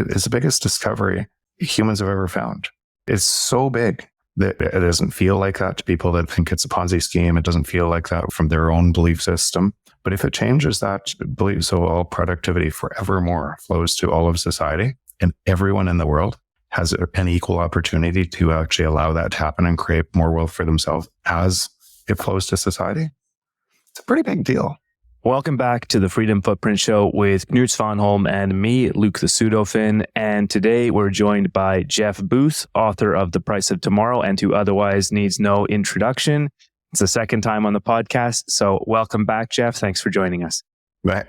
it's the biggest discovery humans have ever found. It's so big that it doesn't feel like that to people that think it's a Ponzi scheme. It doesn't feel like that from their own belief system. But if it changes that belief, so all productivity forevermore flows to all of society, and everyone in the world has an equal opportunity to actually allow that to happen and create more wealth for themselves as it flows to society, it's a pretty big deal. Welcome back to the Freedom Footprint Show with Knut Svanholm and me, Luke the Pseudofin. And today we're joined by Jeff Booth, author of The Price of Tomorrow and Who Otherwise Needs No Introduction. It's the second time on the podcast. So welcome back, Jeff. Thanks for joining us.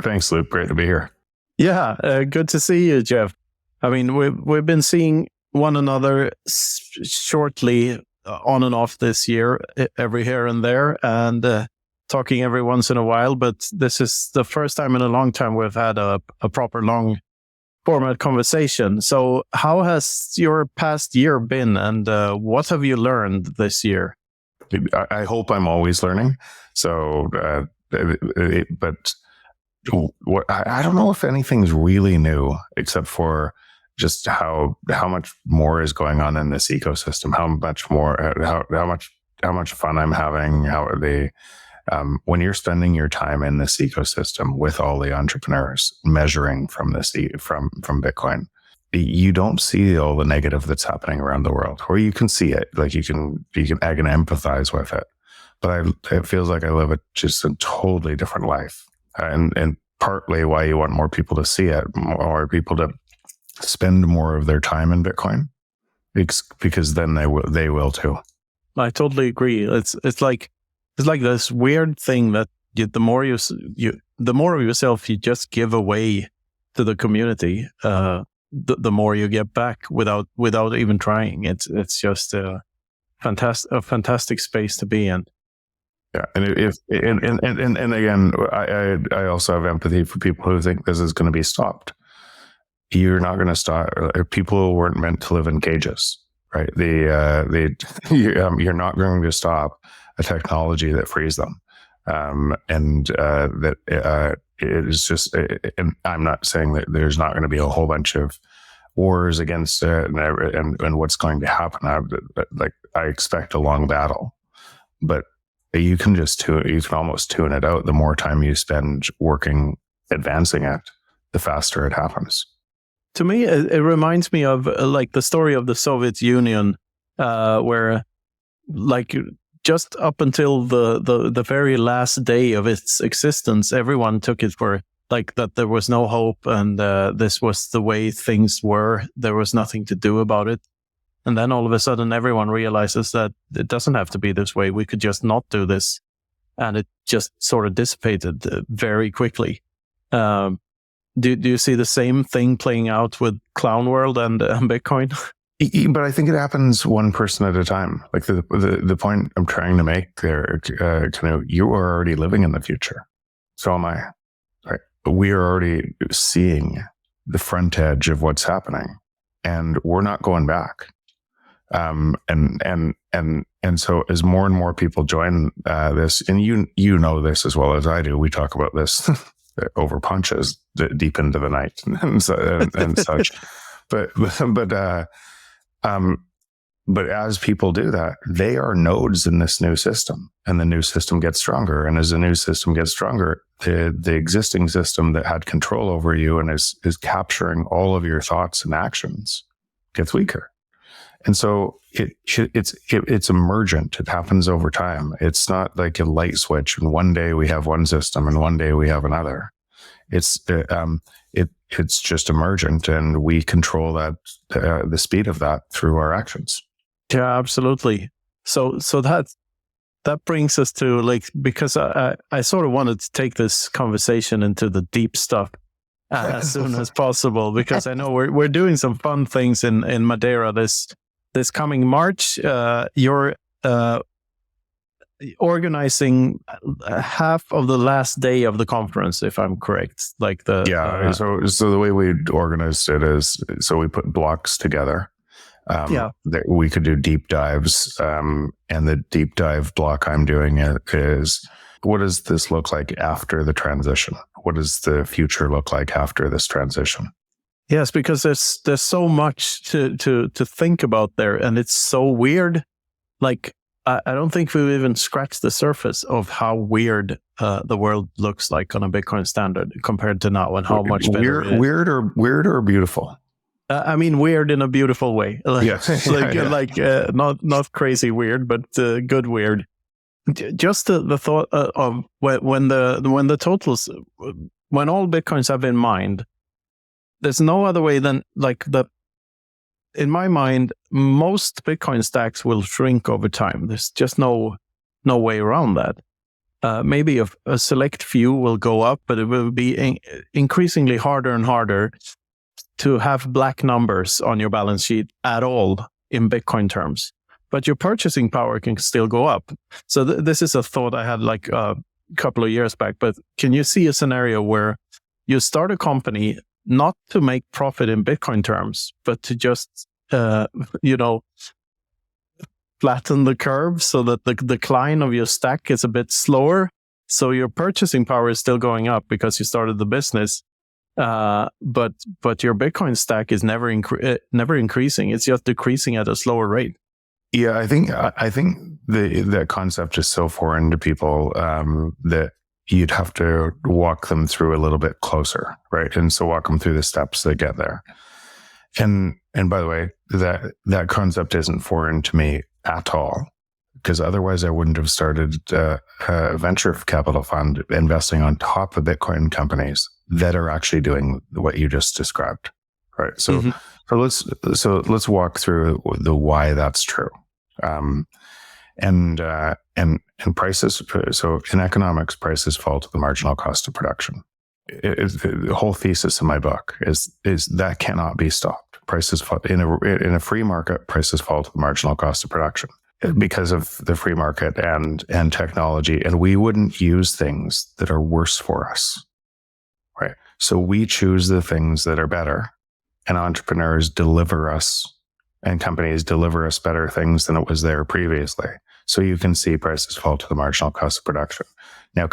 Thanks, Luke. Great to be here. Yeah, good to see you, Jeff. I mean, we've been seeing one another shortly on and off this year, every here and there, and talking every once in a while. But this is the first time in a long time we've had a proper long format conversation. So how has your past year been, and what have you learned this year? I hope I'm always learning. So, but I don't know if anything's really new, except for just how much more is going on in this ecosystem. How much fun I'm having. When you're spending your time in this ecosystem with all the entrepreneurs, measuring from Bitcoin, you don't see all the negative that's happening around the world, or you can see it. Like I can empathize with it, but it feels like I live just a totally different life. And partly why you want more people to see it, more people to spend more of their time in Bitcoin, because then they will too. I totally agree. It's like this weird thing that the more of yourself you just give away to the community, the more you get back without even trying. It's just a fantastic space to be in. Yeah, and again, I also have empathy for people who think this is going to be stopped. You're not going to stop. People weren't meant to live in cages, right? You're not going to stop a technology that frees them, that it is just. And I'm not saying that there's not going to be a whole bunch of wars against it and what's going to happen. I expect a long battle, but you can almost tune it out. The more time you spend working, advancing it, the faster it happens. To me, it reminds me of like the story of the Soviet Union, where like just up until the very last day of its existence, everyone took it for like that there was no hope, and this was the way things were. There was nothing to do about it. And then all of a sudden, everyone realizes that it doesn't have to be this way. We could just not do this. And it just sort of dissipated very quickly. Do you see the same thing playing out with Clown World and Bitcoin? But I think it happens one person at a time. Like the point I'm trying to make there, you are already living in the future. So am I. Right? We are already seeing the front edge of what's happening, and we're not going back. And so as more and more people join this, and you know this as well as I do, we talk about this over punches deep into the night and such. But as people do that, they are nodes in this new system, and the new system gets stronger. And as the new system gets stronger, the existing system that had control over you and is capturing all of your thoughts and actions gets weaker. And so it's emergent. It happens over time. It's not like a light switch, and one day we have one system and one day we have another. It's just emergent, and we control that the speed of that through our actions. Yeah, absolutely. So that brings us to because I sort of wanted to take this conversation into the deep stuff as soon as possible, because I know we're doing some fun things in Madeira this coming March. You're organizing half of the last day of the conference, if I'm correct. So the way we organized it is, so we put blocks together. That we could do deep dives, and the deep dive block I'm doing is, what does this look like after the transition? What does the future look like after this transition? Yes, because there's so much to think about there, and it's so weird. Like I don't think we've even scratched the surface of how weird the world looks like on a Bitcoin standard compared to now, and how much better it is. Weird or beautiful. I mean, weird in a beautiful way. Yes, not crazy weird, but good weird. Just the thought of when the totals, when all Bitcoins have been mined, there's no other way than in my mind, most Bitcoin stacks will shrink over time. There's just no way around that. Maybe a select few will go up, but it will be increasingly harder and harder to have black numbers on your balance sheet at all in Bitcoin terms. But your purchasing power can still go up. So this is a thought I had like a couple of years back. But can you see a scenario where you start a company not to make profit in Bitcoin terms, but to just, flatten the curve so that the decline of your stack is a bit slower. So your purchasing power is still going up because you started the business. But your Bitcoin stack is never increasing. It's just decreasing at a slower rate. Yeah, I think the concept is so foreign to people that you'd have to walk them through a little bit closer, right? And so walk them through the steps that get there. And by the way, that concept isn't foreign to me at all, because otherwise I wouldn't have started a venture capital fund investing on top of Bitcoin companies that are actually doing what you just described, right? So, let's walk through the why that's true. And prices. So in economics, prices fall to the marginal cost of production. The whole thesis in my book is that cannot be stopped. Prices fall in a free market. Prices fall to the marginal cost of production because of the free market and technology. And we wouldn't use things that are worse for us, right? So we choose the things that are better, and entrepreneurs deliver us, and companies deliver us better things than it was there previously. So you can see prices fall to the marginal cost of production. Now,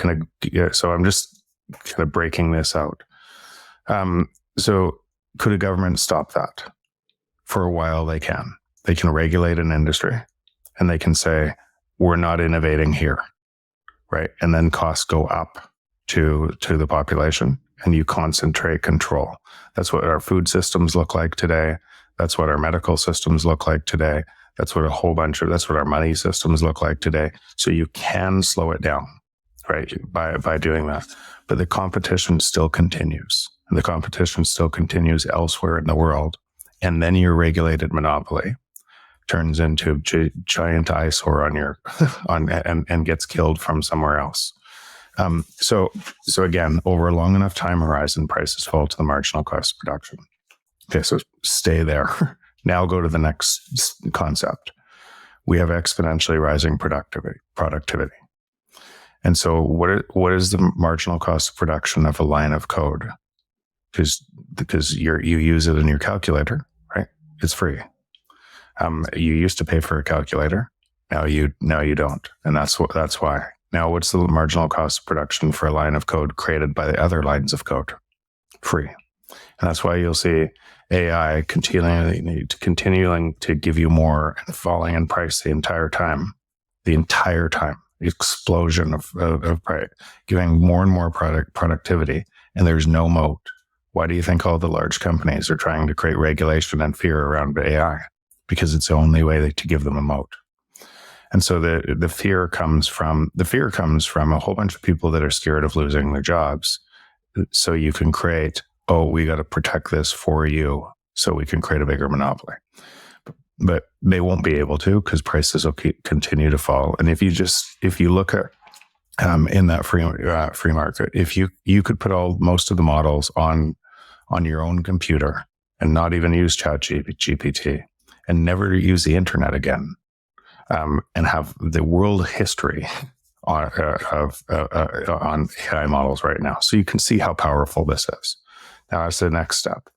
so I'm just kind of breaking this out. So could a government stop that? For a while, they can. They can regulate an industry, and they can say, we're not innovating here, right? And then costs go up to the population, and you concentrate control. That's what our food systems look like today. That's what our medical systems look like today. That's what our money systems look like today. So you can slow it down, right? By doing that. But the competition still continues. And the competition still continues elsewhere in the world. And then your regulated monopoly turns into a giant eyesore and gets killed from somewhere else. So again, over a long enough time horizon, prices fall to the marginal cost of production. Okay, so stay there. Now go to the next concept. We have exponentially rising productivity. And so what is the marginal cost of production of a line of code? Because you use it in your calculator, right? It's free. You used to pay for a calculator. Now you don't. And that's why. Now what's the marginal cost of production for a line of code created by the other lines of code? Free. And that's why you'll see AI continuing to give you more and falling in price the entire time. Explosion of price, giving more and more productivity, and there's no moat. Why do you think all the large companies are trying to create regulation and fear around AI? Because it's the only way to give them a moat. And so the fear comes from a whole bunch of people that are scared of losing their jobs. So you can create, we got to protect this for you, so we can create a bigger monopoly. But they won't be able to, because prices will continue to fall. And if you look at in that free market, if you could put most of the models on your own computer and not even use ChatGPT and never use the internet again, and have the world history on AI models right now, so you can see how powerful this is. Now, that's the next step.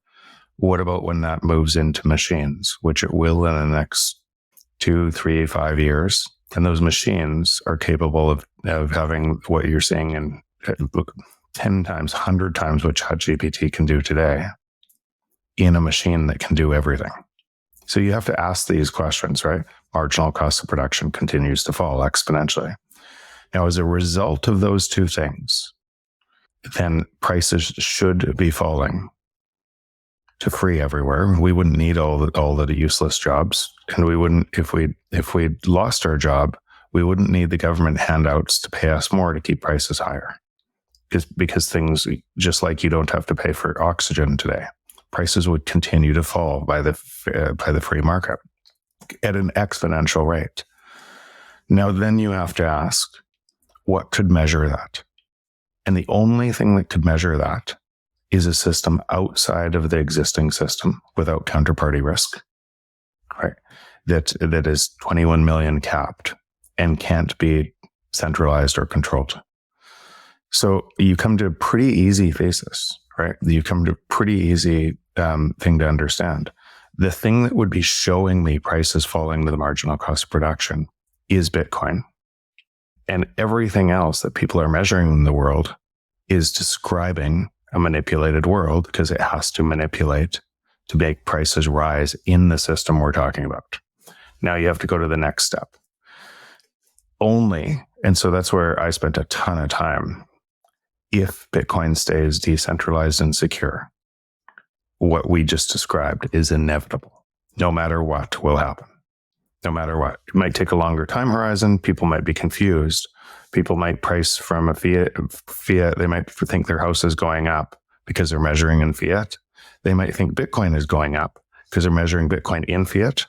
What about when that moves into machines, which it will in the next 2, 3, 5 years? And those machines are capable of having what you're seeing in 10 times, 100 times what ChatGPT can do today. in a machine that can do everything. So you have to ask these questions, right? Marginal cost of production continues to fall exponentially. Now, as a result of those two things, then prices should be falling to free everywhere. We wouldn't need all the useless jobs, and we wouldn't, if we lost our job, we wouldn't need the government handouts to pay us more to keep prices higher. Because things, just like you don't have to pay for oxygen today, prices would continue to fall by the free market at an exponential rate. Now, then you have to ask, what could measure that? And the only thing that could measure that is a system outside of the existing system without counterparty risk, right? That is 21 million capped and can't be centralized or controlled. So you come to a pretty easy thesis, right? You come to a pretty easy thing to understand. The thing that would be showing me prices falling to the marginal cost of production is Bitcoin. And everything else that people are measuring in the world is describing a manipulated world, because it has to manipulate to make prices rise in the system we're talking about. Now you have to go to the next step. And so that's where I spent a ton of time. If Bitcoin stays decentralized and secure, what we just described is inevitable. No matter what will happen. No matter what. It might take a longer time horizon. People might be confused. People might price from a fiat. They might think their house is going up because they're measuring in fiat. They might think Bitcoin is going up because they're measuring Bitcoin in fiat.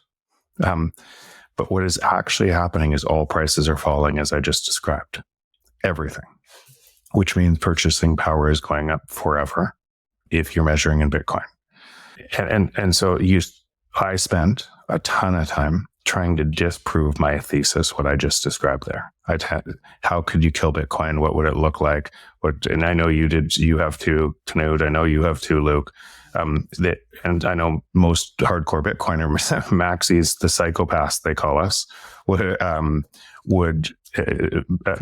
But what is actually happening is all prices are falling, as I just described. Everything. Which means purchasing power is going up forever if you're measuring in Bitcoin. And so I spent a ton of time trying to disprove my thesis, what I just described there. How could you kill Bitcoin? What would it look like? And I know you have to, Knut, I know you have to, Luke. And I know most hardcore Bitcoiner maxis, the psychopaths they call us, would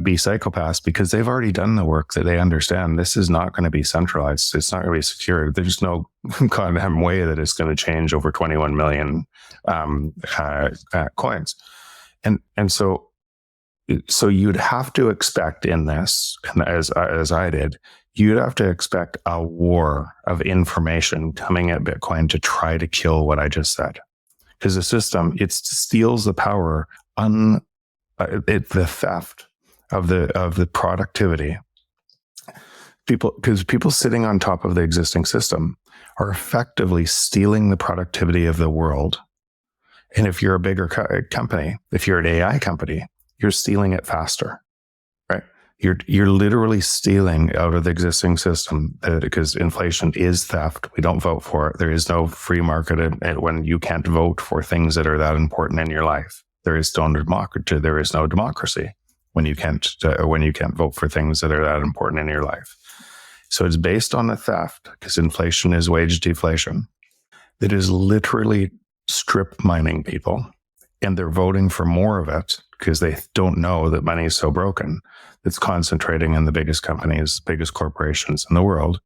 be psychopaths because they've already done the work that they understand. This is not going to be centralized. It's not going to be secure. There's no goddamn way that it's going to change over 21 million coins. And so you'd have to expect in this, and as I did, you'd have to expect a war of information coming at Bitcoin to try to kill what I just said. Because the system, it steals the power, the theft of the productivity. Because people sitting on top of the existing system are effectively stealing the productivity of the world. And if you're a bigger company, if you're an AI company, you're stealing it faster, right? You're literally stealing out of the existing system because inflation is theft. We don't vote for it. There is no free market when you can't vote for things that are that important in your life. There is no democracy. There is no democracy when you can't vote for things that are that important in your life. So it's based on the theft, because inflation is wage deflation, that is literally strip mining people, and they're voting for more of it because they don't know that money is so broken. It's concentrating in the biggest companies, biggest corporations in the world,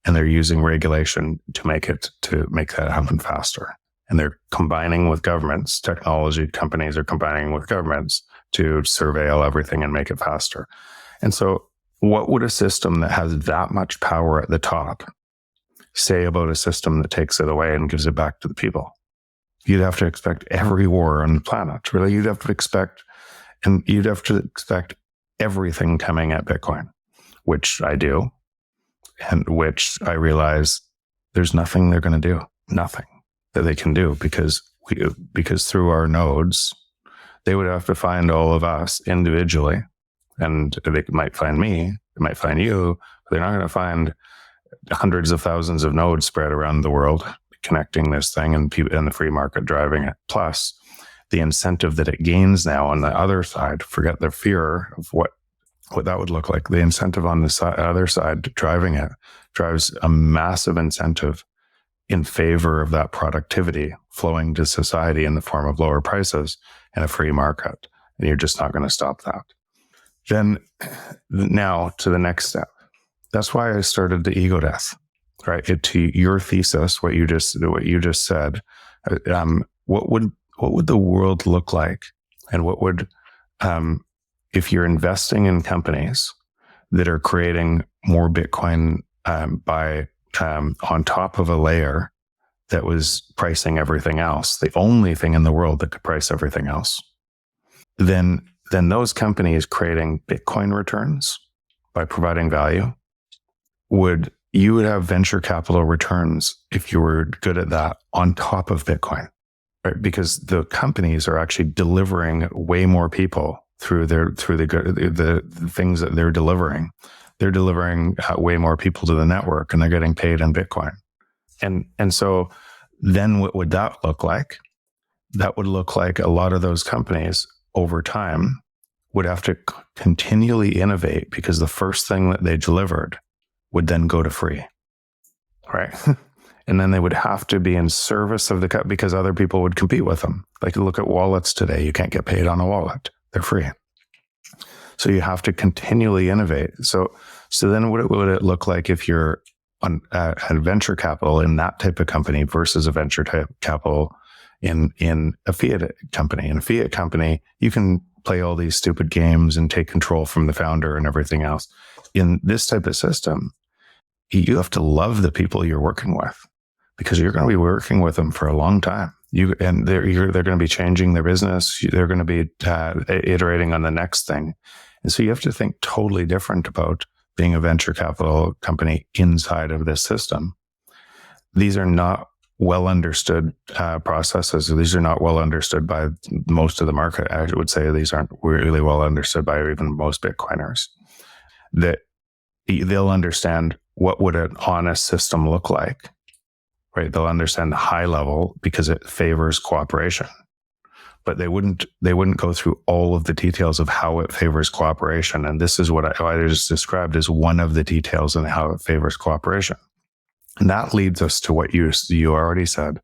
and they're using regulation to make that happen faster. And they're combining with governments. Technology companies are combining with governments to surveil everything and make it faster. And so what would a system that has that much power at the top say about a system that takes it away and gives it back to the people? You'd have to expect every war on the planet. Really, you'd have to expect everything coming at Bitcoin, which I do, and which I realize there's nothing they're going to do, nothing that they can do, because through our nodes, they would have to find all of us individually, and they might find me, they might find you, but they're not going to find hundreds of thousands of nodes spread around the world connecting this thing and the free market driving it. Plus, the incentive that it gains now on the other side, forget the fear of what that would look like. The incentive on the other side driving it drives a massive incentive in favor of that productivity flowing to society in the form of lower prices and a free market. And you're just not going to stop that. Then now to the next step. That's why I started the ego death. right? To your thesis, what you just said, what would the world look like, and what would if you're investing in companies that are creating more Bitcoin by on top of a layer that was pricing everything else, the only thing in the world that could price everything else, then those companies creating Bitcoin returns by providing value you would have venture capital returns if you were good at that on top of Bitcoin, right? Because the companies are actually delivering way more people through the things that they're delivering. They're delivering way more people to the network, and they're getting paid in Bitcoin. And so then what would that look like? That would look like a lot of those companies over time would have to continually innovate, because the first thing that they delivered would then go to free, right? And then they would have to be in service of the because other people would compete with them. Like, look at wallets today. You can't get paid on a wallet. They're free. So you have to continually innovate. So then what would it look like if you're on venture capital in that type of company versus a venture type capital in a fiat company? In a fiat company, you can play all these stupid games and take control from the founder and everything else. In this type of system, you have to love the people you're working with, because you're going to be working with them for a long time. They're going to be changing their business. They're going to be iterating on the next thing. And so you have to think totally different about being a venture capital company inside of this system. These are not well understood processes. These are not well understood by most of the market. I would say these aren't really well understood by even most Bitcoiners. That they'll understand what would an honest system look like, right? They'll understand the high level because it favors cooperation, but they wouldn't go through all of the details of how it favors cooperation. And this is what I just described as one of the details in how it favors cooperation. And that leads us to what you already said.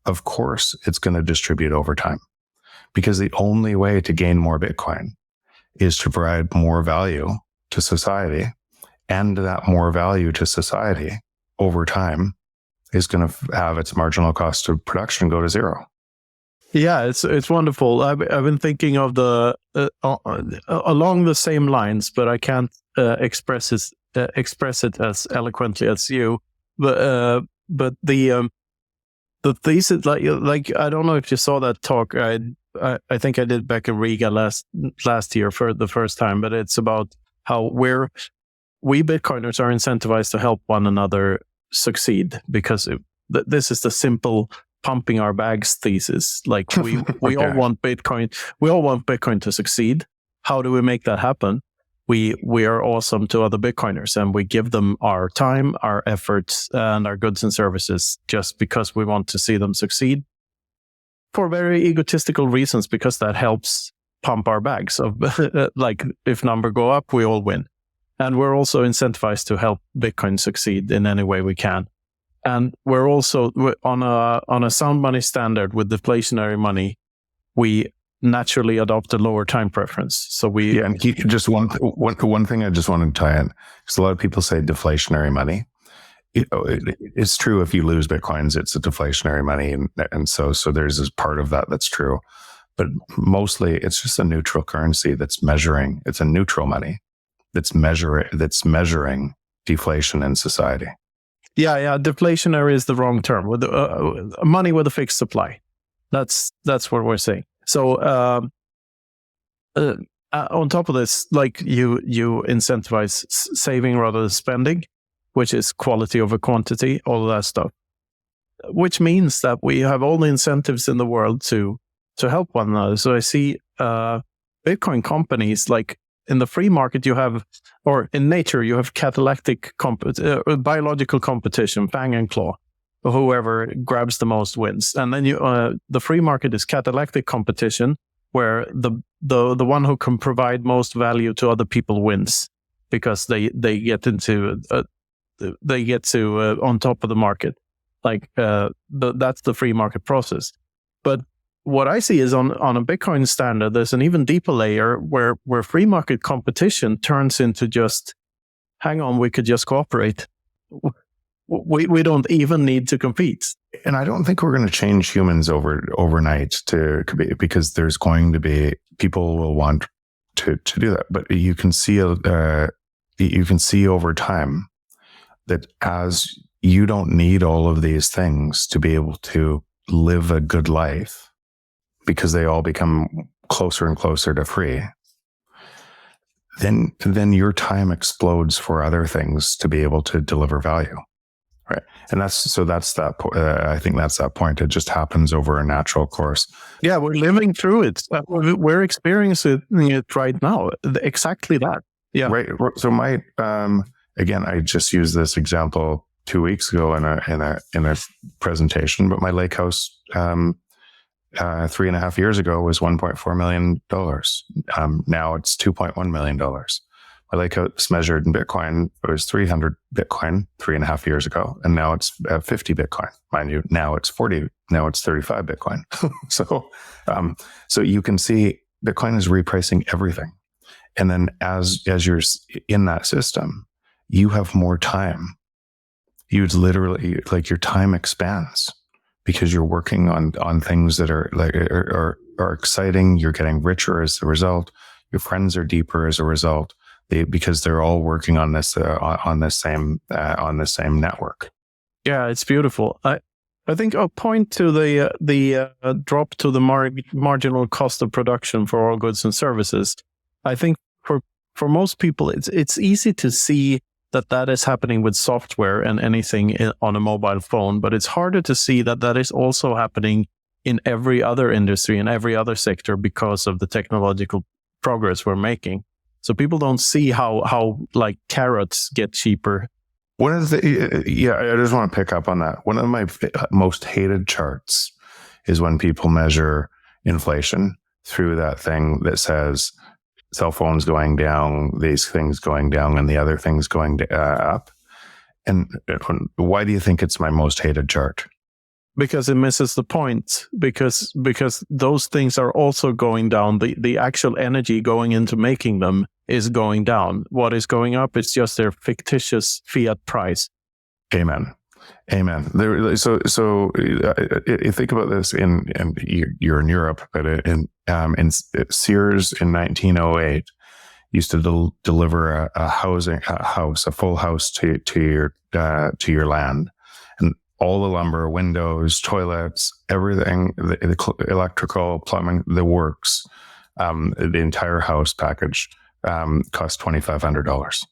Of course, it's going to distribute over time, because the only way to gain more Bitcoin is to provide more value to society, and that more value to society over time is going to have its marginal cost of production go to zero. Yeah, it's wonderful. I've been thinking of the along the same lines, but I can't express it as eloquently as you. But the thesis, like I don't know if you saw that talk. I think I did back in Riga last year for the first time. But it's about how we Bitcoiners are incentivized to help one another succeed, because this is the simple pumping our bags thesis. Like we Okay. all want Bitcoin. We all want Bitcoin to succeed. How do we make that happen? We are awesome to other Bitcoiners, and we give them our time, our efforts, and our goods and services just because we want to see them succeed, for very egotistical reasons, because that helps pump our bags of like, if number go up, we all win. And we're also incentivized to help Bitcoin succeed in any way we can. And we're also on a sound money standard with deflationary money, we naturally adopt a lower time preference. So and just one thing I just wanted to tie in, because a lot of people say deflationary money. It's true, if you lose Bitcoins, it's a deflationary money, and so there's this part of that that's true, but mostly it's just a neutral currency that's measuring. It's a neutral money that's measuring deflation in society. Yeah. Deflationary is the wrong term. With money with a fixed supply, that's what we're saying. So on top of this, like you incentivize saving rather than spending, which is quality over quantity, all of that stuff. Which means that we have all the incentives in the world to help one another. So I see Bitcoin companies, like in the free market, you have, or in nature, you have catalytic biological competition, fang and claw. Whoever grabs the most wins. And then the free market is catalytic competition, where the one who can provide most value to other people wins, because they get to on top of the market. Like that's the free market process. But what I see is on a Bitcoin standard, there's an even deeper layer where free market competition turns into just, hang on, we could just cooperate. we don't even need to compete. And I don't think we're going to change humans overnight because there's going to be people will want to do that. But you can see over time that as you don't need all of these things to be able to live a good life, because they all become closer and closer to free, then your time explodes for other things to be able to deliver value. Right. And I think that's that point. It just happens over a natural course. Yeah, we're living through it. We're experiencing it right now. Exactly that. Yeah. Right. So again, I just used this example 2 weeks ago in a presentation, but my lake house, 3.5 years ago was $1.4 million. Now it's $2.1 million. My lake house measured in Bitcoin, it was 300 Bitcoin 3.5 years ago. And now it's 50 Bitcoin. Mind you, now it's 35 Bitcoin. So you can see Bitcoin is repricing everything. And then as you're in that system, you have more time. You'd literally, like, your time expands because you're working on things that are exciting. You're getting richer as a result. Your friends are deeper as a result. Because they're all working on this on the same network. Yeah, it's beautiful. I think I'll point to the drop to the marginal cost of production for all goods and services. I think for most people, it's easy to see that is happening with software and anything on a mobile phone, but it's harder to see that is also happening in every other industry, in every other sector, because of the technological progress we're making. So people don't see how like carrots get cheaper. I just want to pick up on that. One of my most hated charts is when people measure inflation through that thing that says cell phones going down, these things going down, and the other things going up. And why do you think it's my most hated chart? Because it misses the point. Because those things are also going down. The actual energy going into making them is going down. What is going up is just their fictitious fiat price. Amen. So you think about this you're in Europe, but in Sears in 1908 used to deliver a full house to your land, and all the lumber, windows, toilets, everything, the electrical, plumbing, the works, the entire house package cost $2,500.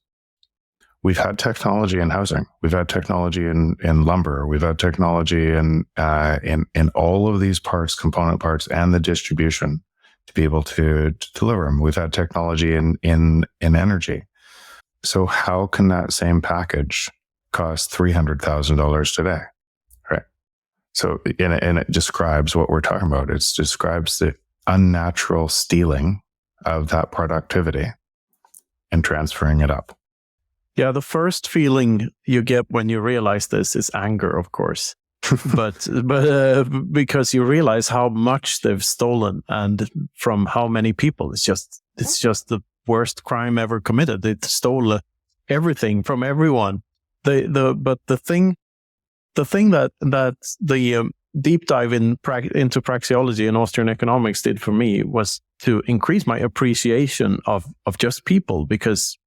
We've had technology in housing. We've had technology in lumber. We've had technology in all of these parts, component parts, and the distribution to be able to deliver them. We've had technology in energy. So how can that same package cost $300,000 today? Right. So and it describes what we're talking about. It describes the unnatural stealing of that productivity and transferring it up. Yeah, the first feeling you get when you realize this is anger, of course, but because you realize how much they've stolen and from how many people. It's just the worst crime ever committed. They stole everything from everyone. But the thing that the deep dive into praxeology and Austrian economics did for me was to increase my appreciation of just people, because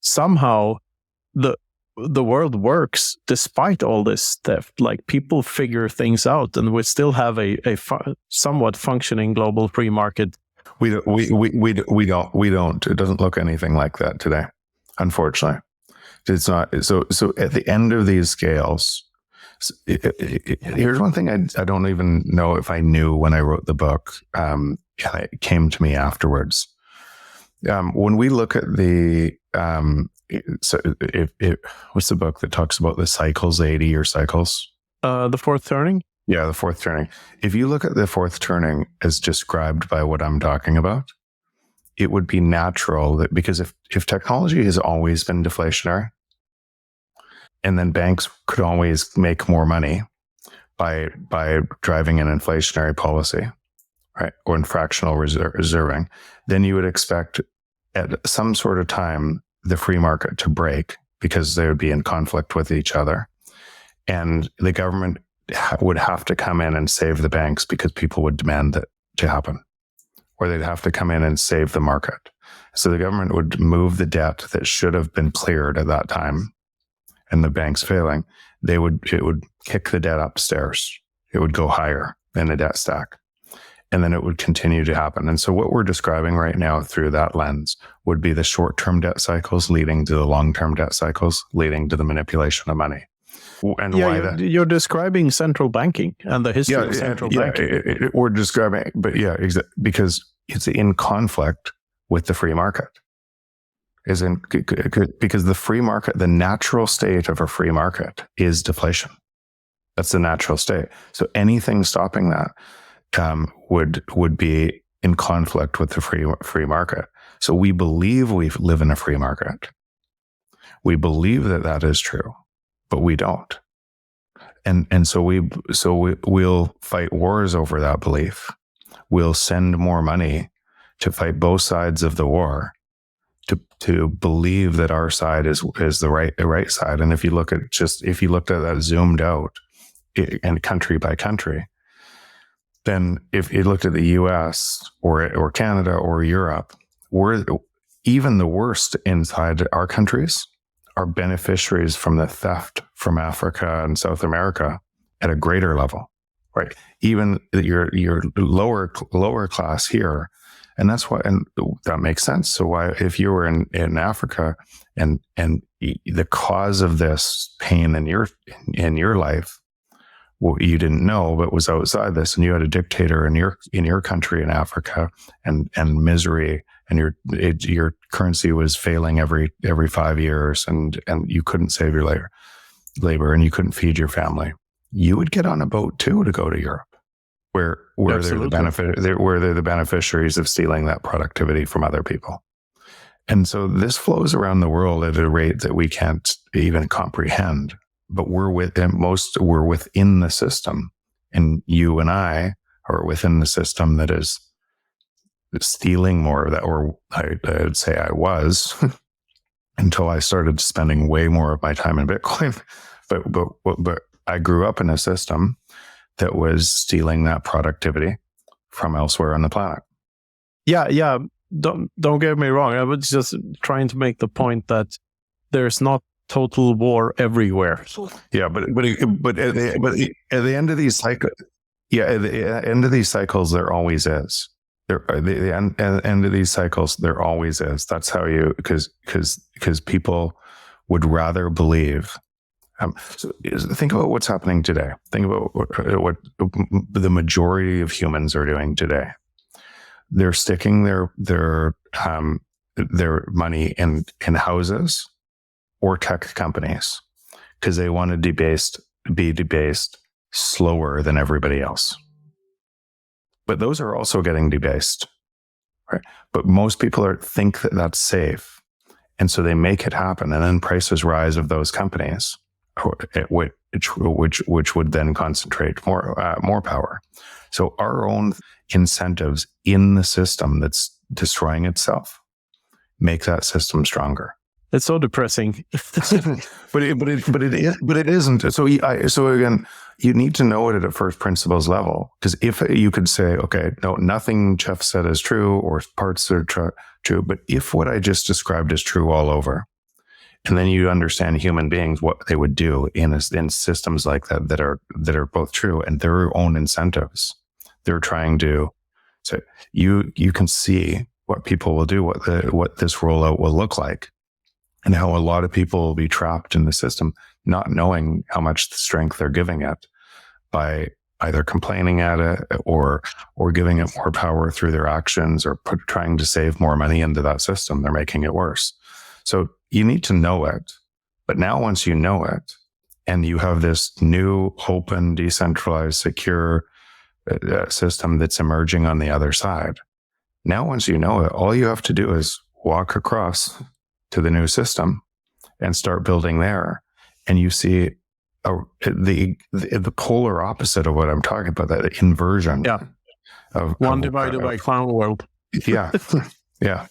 somehow the world works despite all this theft. Like, people figure things out, and we still have a somewhat functioning global free market. We don't. It doesn't look anything like that today, unfortunately. It's not. So at the end of these scales, here's one thing I don't even know if I knew when I wrote the book. It came to me afterwards. When we look at the what's the book that talks about the cycles, the 80-year cycles? The fourth turning? Yeah, the fourth turning. If you look at the fourth turning as described by what I'm talking about, it would be natural that, because if technology has always been deflationary, and then banks could always make more money by driving an inflationary policy, right, or in fractional reserving, then you would expect at some sort of time the free market to break, because they would be in conflict with each other. And the government would have to come in and save the banks because people would demand it to happen, or they'd have to come in and save the market. So the government would move the debt that should have been cleared at that time, and the banks failing, it would kick the debt upstairs. It would go higher in the debt stack, and then it would continue to happen. And so what we're describing right now through that lens would be the short-term debt cycles leading to the long-term debt cycles, leading to the manipulation of money. And yeah, why that? You're describing central banking and the history of central banking. We're describing, but because it's in conflict with the free market. Because the free market, the natural state of a free market is deflation. That's the natural state. So anything stopping that would be in conflict with the free market. So we believe we live in a free market. We believe that is true, but we don't. And so we'll fight wars over that belief. We'll send more money to fight both sides of the war, to believe that our side is the right side. And if you looked at that zoomed out and country by country, then if you looked at the US or Canada or Europe, we're even the worst inside our countries are beneficiaries from the theft from Africa and South America at a greater level, right? Even your lower class here. And that's why, and that makes sense. So why, if you were in Africa and the cause of this pain in your life, what you didn't know, but was outside this, and you had a dictator in your country in Africa, and misery, and your currency was failing every 5 years, and you couldn't save your labor, and you couldn't feed your family, you would get on a boat too to go to Europe, where they're the beneficiaries of stealing that productivity from other people. And so this flows around the world at a rate that we can't even comprehend. But we're within the system, and you and I are within the system that is stealing more of that, or I'd say I was until I started spending way more of my time in Bitcoin. But I grew up in a system that was stealing that productivity from elsewhere on the planet. Yeah. Don't get me wrong. I was just trying to make the point that there's not total war everywhere. Yeah, but at the end of these cycles, at the end of these cycles, there always is. The end of these cycles, there always is. That's how because people would rather believe. So think about what's happening today. Think about what the majority of humans are doing today. They're sticking their money in houses or tech companies because they want to be debased slower than everybody else. But those are also getting debased, right? But most people think that that's safe, and so they make it happen, and then prices rise of those companies, which would then concentrate more power. So our own incentives in the system that's destroying itself make that system stronger. It's so depressing. but it isn't. So again, you need to know it at a first principles level, because if you could say, okay, no, nothing Jeff said is true, or parts are true, but if what I just described is true all over, and then you understand human beings, what they would do in systems like that are both true and their own incentives, they're trying to. So you can see what people will do, what this rollout will look like. And how a lot of people will be trapped in the system, not knowing how much strength they're giving it by either complaining at it or giving it more power through their actions, or trying to save more money into that system. They're making it worse. So you need to know it. But now once you know it, and you have this new, open, decentralized, secure system that's emerging on the other side, now once you know it, all you have to do is walk across to the new system and start building there, and you see the polar opposite of what I'm talking about, that inversion. Yeah, of one divided by clown world. Yeah, yeah.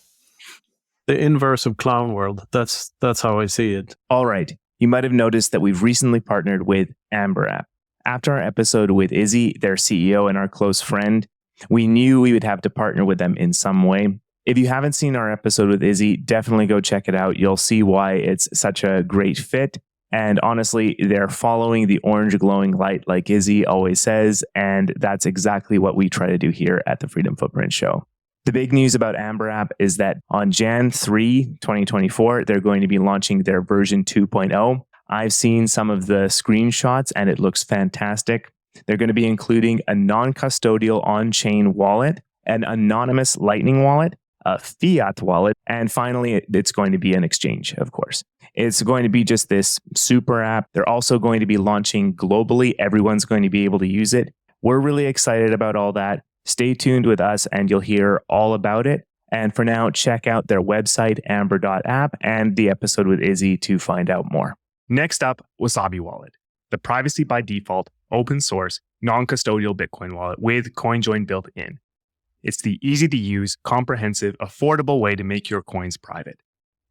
The inverse of clown world. That's how I see it. All right. you might have noticed that we've recently partnered with Amber App. After our episode with Izzy, their CEO and our close friend, we knew we would have to partner with them in some way. If you haven't seen our episode with Izzy, definitely go check it out. You'll see why it's such a great fit. And honestly, they're following the orange glowing light like Izzy always says. And that's exactly what we try to do here at the Freedom Footprint Show. The big news about Amber App is that on Jan 3, 2024, they're going to be launching their version 2.0. I've seen some of the screenshots and it looks fantastic. They're going to be including a non-custodial on-chain wallet, an anonymous Lightning wallet, a Fiat wallet, and finally, it's going to be an exchange, of course. It's going to be just this super app. They're also going to be launching globally. Everyone's going to be able to use it. We're really excited about all that. Stay tuned with us and you'll hear all about it. And for now, check out their website, amber.app, and the episode with Izzy to find out more. Next up, Wasabi Wallet, the privacy by default, open source, non-custodial Bitcoin wallet with CoinJoin built in. It's the easy-to-use, comprehensive, affordable way to make your coins private.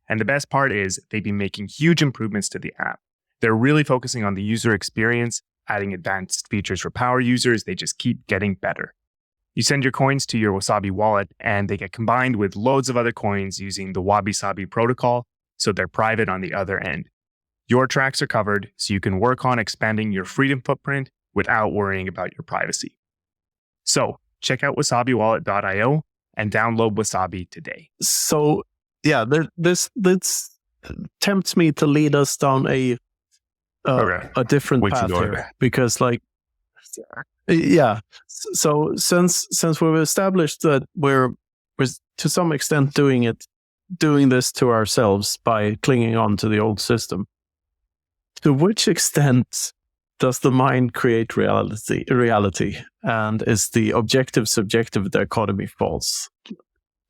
And the best part is they've been making huge improvements to the app. They're really focusing on the user experience, adding advanced features for power users. They just keep getting better. You send your coins to your Wasabi wallet, and they get combined with loads of other coins using the Wabi-Sabi protocol, so they're private on the other end. Your tracks are covered, so you can work on expanding your freedom footprint without worrying about your privacy. So, check out wasabiwallet.io and download Wasabi today. So, yeah, this tempts me to lead us down a different path here, because, like, yeah. So since we've established that we're to some extent doing this to ourselves by clinging on to the old system, to which extent does the mind create reality, and is the objective subjective dichotomy false?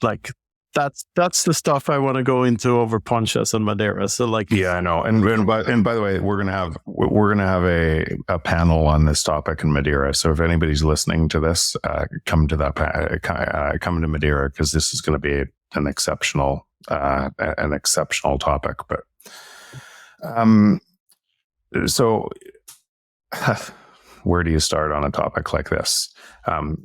Like that's the stuff I want to go into over Ponchas and Madeira. So, like, yeah, I know. And by the way, we're gonna have a panel on this topic in Madeira. So if anybody's listening to this, come to Madeira, because this is going to be an exceptional topic. But so where do you start on a topic like this? Probably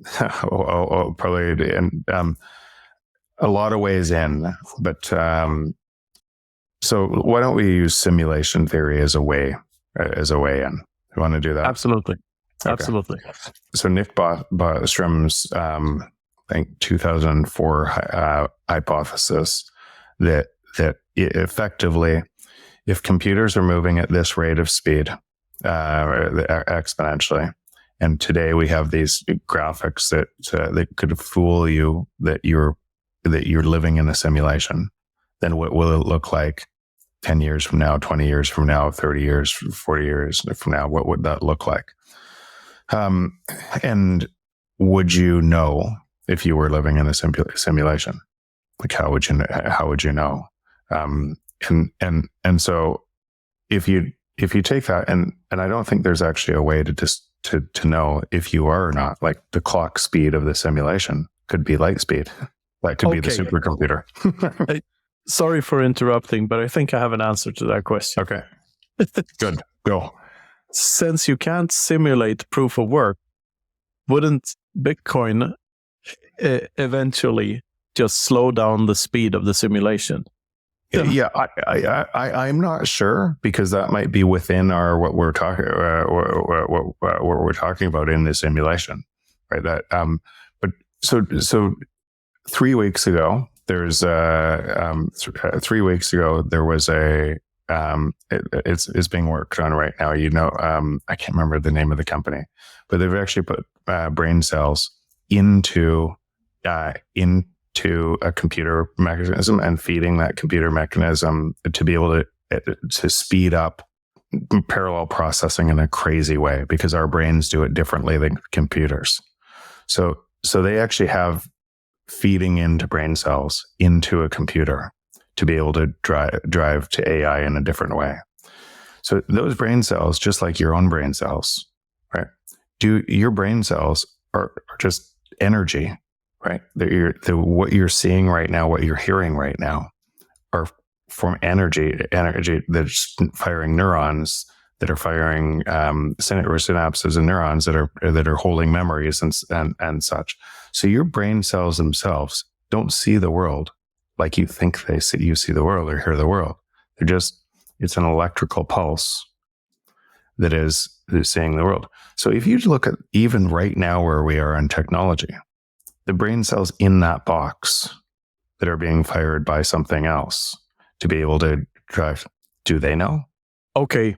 a lot of ways in, but so why don't we use simulation theory as a way in? You want to do that? Absolutely. Okay. Absolutely. So Nick Bostrom's, I think 2004 hypothesis that effectively, if computers are moving at this rate of speed, exponentially, and today we have these graphics that could fool you that you're living in a simulation, then what will it look like 10 years from now, 20 years from now, 30 years, 40 years from now? What would that look like? And would you know if you were living in a simulation? Like, how would you know? And so if you take that, and I don't think there's actually a way to know if you are or not. Like, the clock speed of the simulation could be light speed. That could be the supercomputer. Sorry for interrupting, but I think I have an answer to that question. Okay. Good. Go. Since you can't simulate proof of work, wouldn't Bitcoin eventually just slow down the speed of the simulation? Yeah, I'm not sure, because that might be within what we're talking about in the simulation, right? That but so 3 weeks ago, there was it's being worked on right now. I can't remember the name of the company, but they've actually put brain cells into a computer mechanism and feeding that computer mechanism to be able to speed up parallel processing in a crazy way, because our brains do it differently than computers. So they actually have feeding into brain cells into a computer to be able to drive to AI in a different way. So those brain cells, just like your own brain cells, right? Your brain cells are just energy, right? What you're seeing right now, what you're hearing right now, are form energy that's firing neurons that are firing synapses and neurons that are holding memories and such. So your brain cells themselves don't see the world like you think you see the world or hear the world. It's an electrical pulse that is seeing the world. So if you look at even right now where we are in technology, the brain cells in that box that are being fired by something else to be able to drive, do they know? Okay.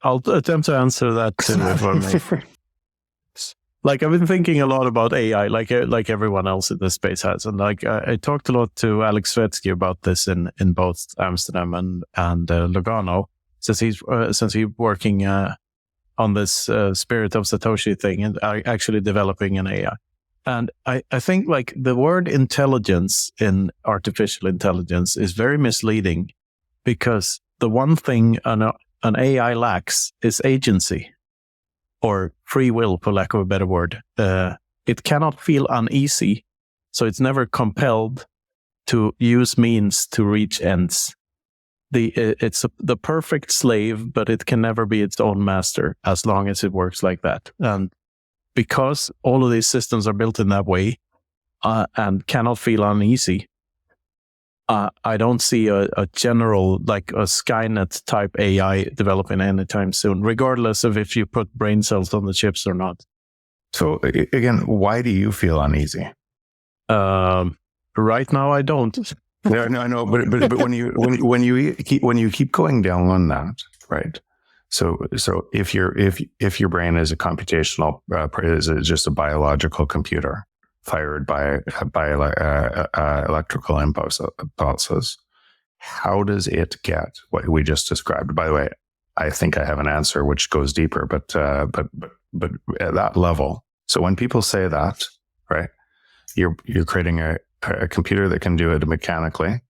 I'll attempt to answer that too, if I may. Like, I've been thinking a lot about AI, like everyone else in this space has, and like I talked a lot to Alex Svetsky about this in both Amsterdam and Lugano, since he's working on this Spirit of Satoshi thing and actually developing an AI. And I think like the word intelligence in artificial intelligence is very misleading, because the one thing an AI lacks is agency, or free will, for lack of a better word. It cannot feel uneasy, so it's never compelled to use means to reach ends. It's the perfect slave, but it can never be its own master as long as it works like that. And because all of these systems are built in that way and cannot feel uneasy, I don't see a general, like a Skynet type AI developing anytime soon, regardless of if you put brain cells on the chips or not. So again, why do you feel uneasy? Right now, I don't. No, I know, but when you keep going down on that, right? So if your brain is a computational, is just a biological computer fired by electrical impulses, how does it get what we just described? By the way, I think I have an answer which goes deeper, but at that level. So when people say that, right, you're creating a computer that can do it mechanically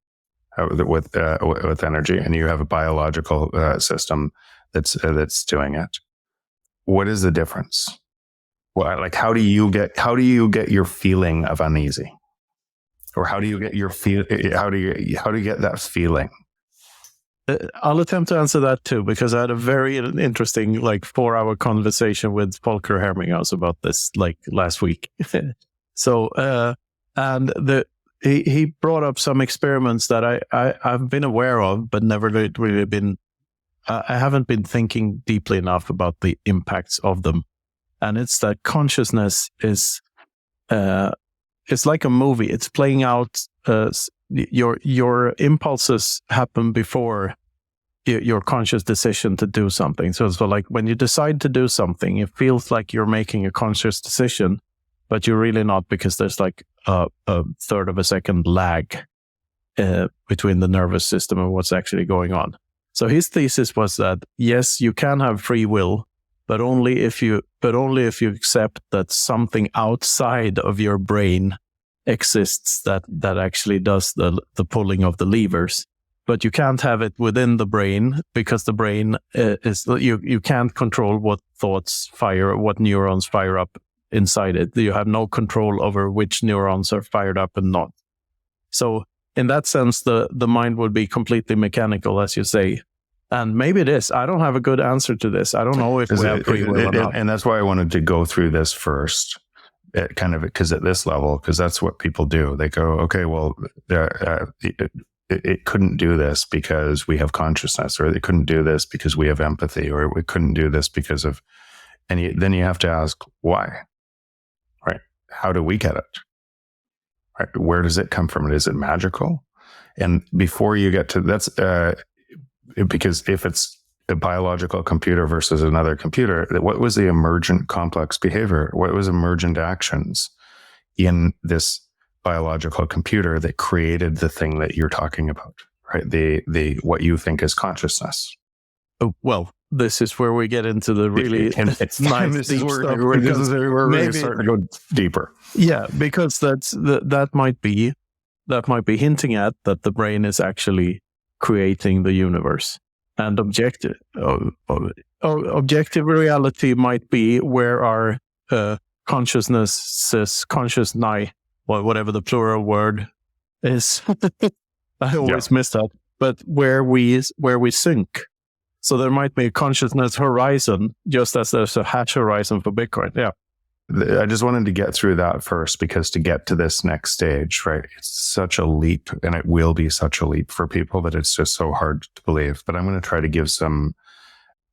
with energy, and you have a biological system that's doing it. What is the difference? Well, like how do you get your feeling of uneasy, or how do you get your how do you get that feeling? I'll attempt to answer that too, because I had a very interesting 4-hour conversation with Volker Herminghaus about this last week. So and he brought up some experiments that I've been aware of, but never really been. I haven't been thinking deeply enough about the impacts of them. And it's that consciousness is, it's like a movie. It's playing out. Your impulses happen before your conscious decision to do something. So like when you decide to do something, it feels like you're making a conscious decision, but you're really not, because there's like a third of a second lag between the nervous system and what's actually going on. So his thesis was that yes, you can have free will, but only if you accept that something outside of your brain exists that actually does the pulling of the levers. But you can't have it within the brain, because the brain is you can't control what thoughts fire, what neurons fire up inside it. You have no control over which neurons are fired up and not. So in that sense, the mind would be completely mechanical, as you say. And maybe it is. I don't have a good answer to this. I don't know if we have free will or not. And that's why I wanted to go through this first, because at this level, because that's what people do. They go, okay, well, it couldn't do this because we have consciousness, or they couldn't do this because we have empathy, or we couldn't do this because of, and then you have to ask why, right? How do we get it? Right? Where does it come from? Is it magical? And before you get to that's, because if it's a biological computer versus another computer, what was the emergent complex behavior? What was emergent actions in this biological computer that created the thing that you're talking about, right? The what you think is consciousness. Oh, well, this is where we get into the really nice deep stuff. This is where we're really starting to go deeper. Yeah, because that might be hinting at that the brain is actually creating the universe, and objective reality might be where our consciousness, whatever the plural word is. I always miss that. but where we sync. So there might be a consciousness horizon, just as there's a hash horizon for Bitcoin. Yeah. I just wanted to get through that first, because to get to this next stage, right, it's such a leap, and it will be such a leap for people that it's just so hard to believe. But I'm going to try to give some,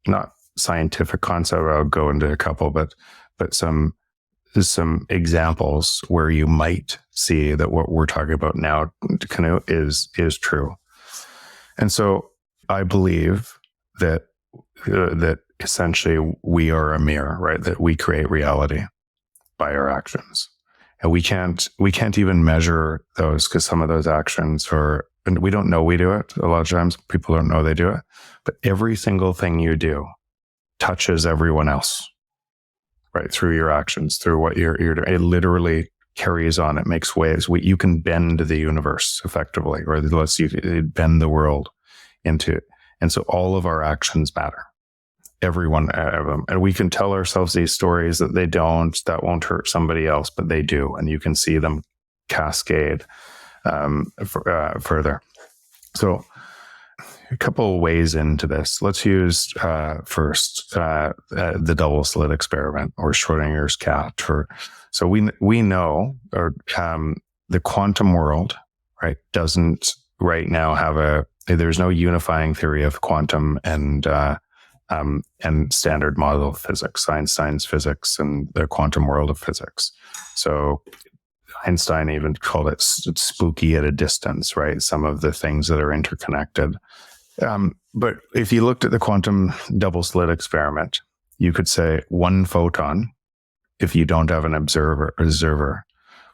not scientific concept, I'll go into a couple, but some examples where you might see that what we're talking about now, Knut, is true. And so I believe that essentially we are a mirror, right? That we create reality by our actions, and we can't even measure those, because some of those actions are, and we don't know we do it. A lot of times people don't know they do it, but every single thing you do touches everyone else, right? Through your actions, through what you're doing. It literally carries on. It makes waves. You can bend the universe effectively, or you bend the world into it. And so all of our actions matter. Every one of them. And we can tell ourselves these stories that that won't hurt somebody else, but they do. And you can see them cascade further. So a couple of ways into this. Let's use first the double slit experiment, or Schrodinger's cat. So we know, or the quantum world, right, doesn't right now have there's no unifying theory of quantum and standard model of physics, Einstein's physics and the quantum world of physics. So Einstein even called it spooky at a distance, right? Some of the things that are interconnected. But if you looked at the quantum double slit experiment, you could say one photon, if you don't have an observer,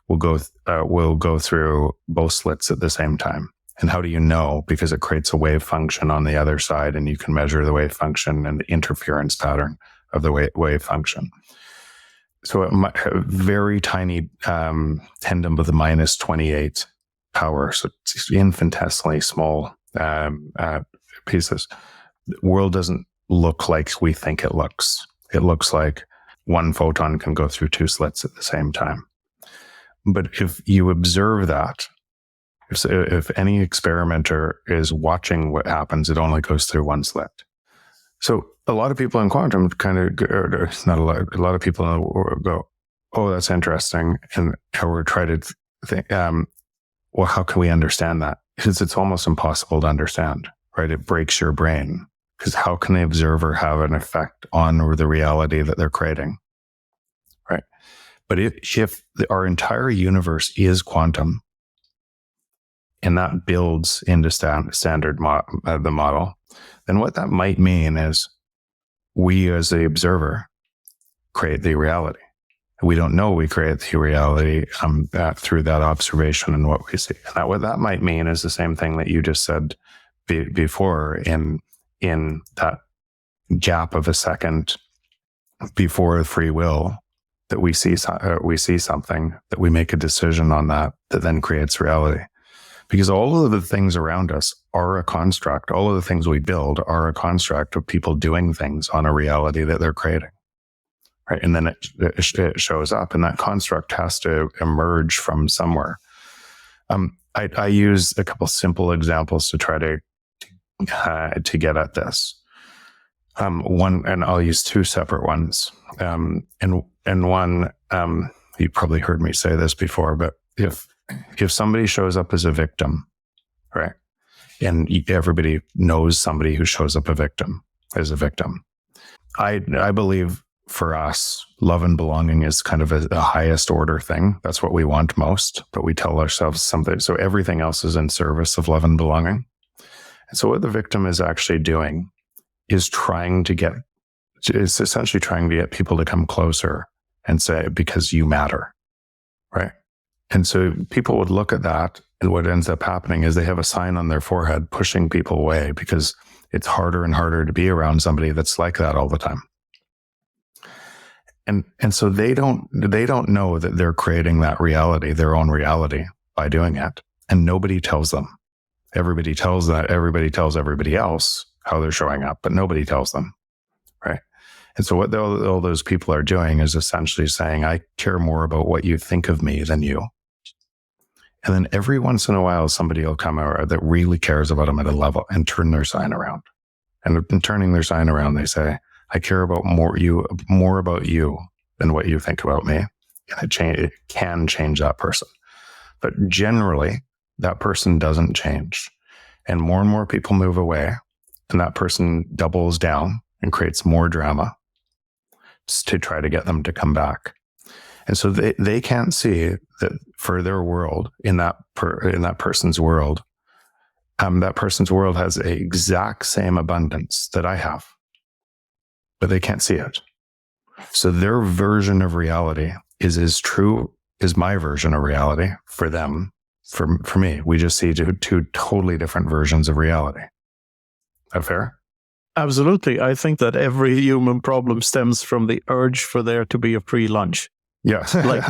will go through both slits at the same time. And how do you know? Because it creates a wave function on the other side, and you can measure the wave function and the interference pattern of the wave function. So a very tiny 10 to the minus 28 power, so it's infinitesimally small pieces. The world doesn't look like we think it looks. It looks like one photon can go through two slits at the same time. But if you observe that, if any experimenter is watching what happens, it only goes through one slit. So a lot of people in quantum not a lot of people in the world go, oh, that's interesting. And we're trying to think, well, how can we understand that? Because it's almost impossible to understand, right? It breaks your brain, because how can the observer have an effect on the reality that they're creating, right? But if our entire universe is quantum, and that builds into standard the model, then what that might mean is we, as the observer, create the reality. We don't know we create the reality through that observation and what we see. And what that might mean is the same thing that you just said before, in that gap of a second before free will, that we see something, that we make a decision on that then creates reality. Because all of the things around us are a construct. All of the things we build are a construct of people doing things on a reality that they're creating, right? And then it shows up, and that construct has to emerge from somewhere. I use a couple simple examples to try to get at this. One, and I'll use two separate ones. And one, you probably heard me say this before, but if somebody shows up as a victim, right, and everybody knows somebody who shows up as a victim, I believe for us, love and belonging is kind of a highest order thing. That's what we want most, but we tell ourselves something. So everything else is in service of love and belonging. And so what the victim is actually doing is essentially trying to get people to come closer and say, because you matter, right? And so people would look at that, and what ends up happening is they have a sign on their forehead pushing people away, because it's harder and harder to be around somebody that's like that all the time. And so they don't know that they're creating that reality, their own reality, by doing it. And nobody tells them. Everybody tells everybody else how they're showing up, but nobody tells them, right? And so what all those people are doing is essentially saying, I care more about what you think of me than you. And then every once in a while, somebody will come out that really cares about them at a level and turn their sign around. And in turning their sign around, they say, I care about more about you than what you think about me. And it can change that person. But generally, that person doesn't change. And more people move away, and that person doubles down and creates more drama to try to get them to come back. And so they can't see that for their world, in that person's world, that person's world has the exact same abundance that I have, but they can't see it. So their version of reality is as true as my version of reality for them. For me, we just see two totally different versions of reality. Is that fair? Absolutely. I think that every human problem stems from the urge for there to be a free lunch. Yeah. Like,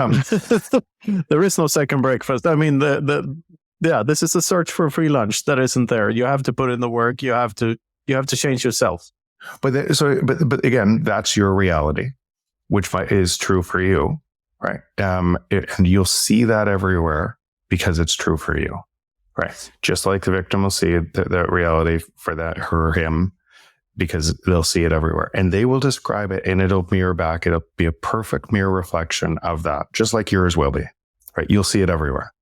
there is no second breakfast. I mean, this is a search for a free lunch that isn't there. You have to put in the work. You have to change yourself. But again, that's your reality, which is true for you, right? And you'll see that everywhere because it's true for you, right? Just like the victim will see that reality for that her or him, because they'll see it everywhere, and they will describe it, and it'll mirror back. It'll be a perfect mirror reflection of that, just like yours will be, right? You'll see it everywhere.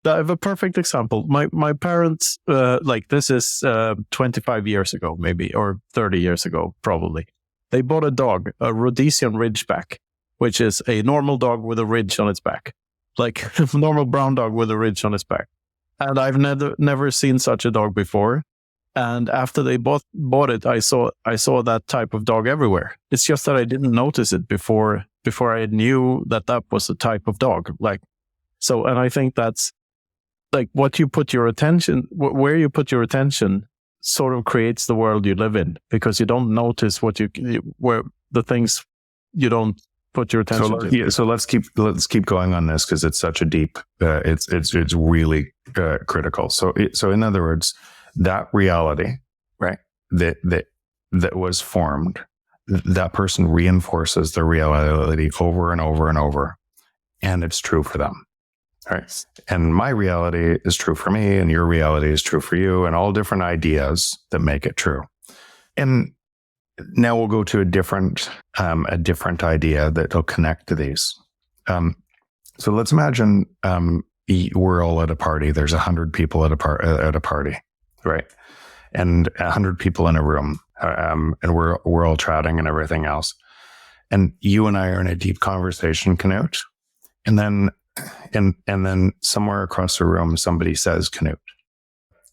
I have a perfect example. My parents, this is 25 years ago, maybe, or 30 years ago, probably. They bought a dog, a Rhodesian Ridgeback, which is a normal dog with a ridge on its back, like a normal brown dog with a ridge on its back. And I've never seen such a dog before. And after they bought it, I saw that type of dog everywhere. It's just that I didn't notice it before I knew that was a type of dog. And I think that's like what you put your attention, where you put your attention sort of creates the world you live in, because you don't notice where the things you don't put your attention to. Yeah, so let's keep going on this, because it's such a deep, it's really critical. So in other words, that reality, right, that was formed, that person reinforces the reality over and over and over, and it's true for them. Right. And my reality is true for me, and your reality is true for you, and all different ideas that make it true. And now we'll go to a different idea that will connect to these. So let's imagine we're all at a party. There's 100 people at a party, right? And 100 people in a room, and we're all chatting and everything else. And you and I are in a deep conversation, Knut, and then somewhere across the room, somebody says Knut.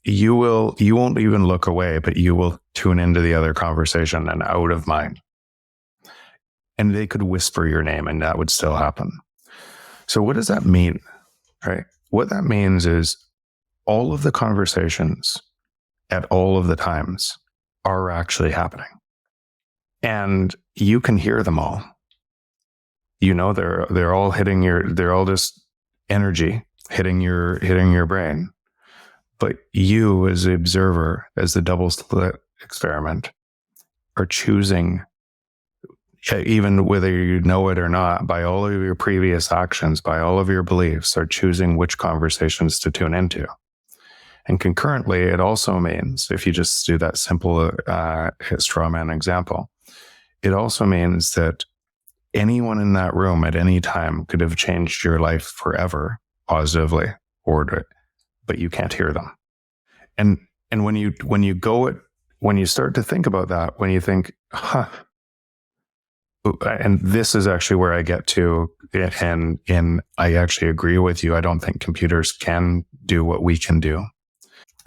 You won't even look away, but you will tune into the other conversation and out of mind. And they could whisper your name, and that would still happen. So what does that mean? Right? What that means is all of the conversations at all of the times are actually happening. And you can hear them all. You know, they're all they're all just energy hitting your brain. But you, as the observer, as the double slit experiment, are choosing, even whether you know it or not, by all of your previous actions, by all of your beliefs, are choosing which conversations to tune into. And concurrently, it also means, if you just do that simple straw man example, it also means that anyone in that room at any time could have changed your life forever, positively, but you can't hear them. And when you start to think about that, when you think, and this is actually where I get to, and I actually agree with you. I don't think computers can do what we can do.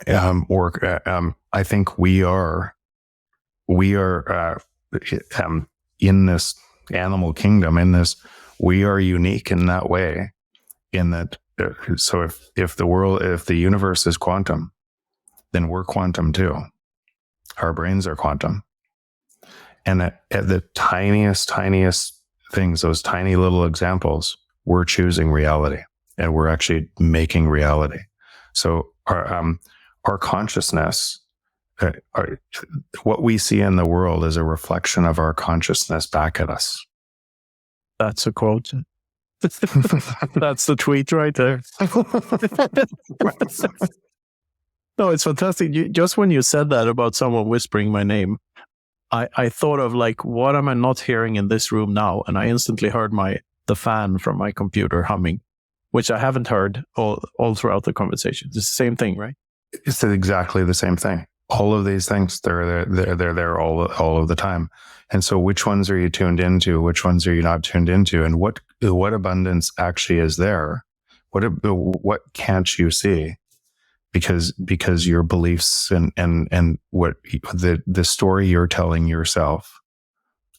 I think we are in this animal kingdom, we are unique in that way, in that, so if the universe is quantum, then we're quantum too. Our brains are quantum. And at the tiniest things, those tiny little examples, we're choosing reality, and we're actually making reality. So our consciousness, what we see in the world is a reflection of our consciousness back at us. That's a quote. That's the tweet right there. No, it's fantastic. Just when you said that about someone whispering my name, I thought of like, what am I not hearing in this room now? And I instantly heard the fan from my computer humming, which I haven't heard all throughout the conversation. It's the same thing, right? It's exactly the same thing. All of these things, they're there all of the time. And so which ones are you tuned into? Which ones are you not tuned into? And what abundance actually is there? What can't you see? Because your beliefs and what the story you're telling yourself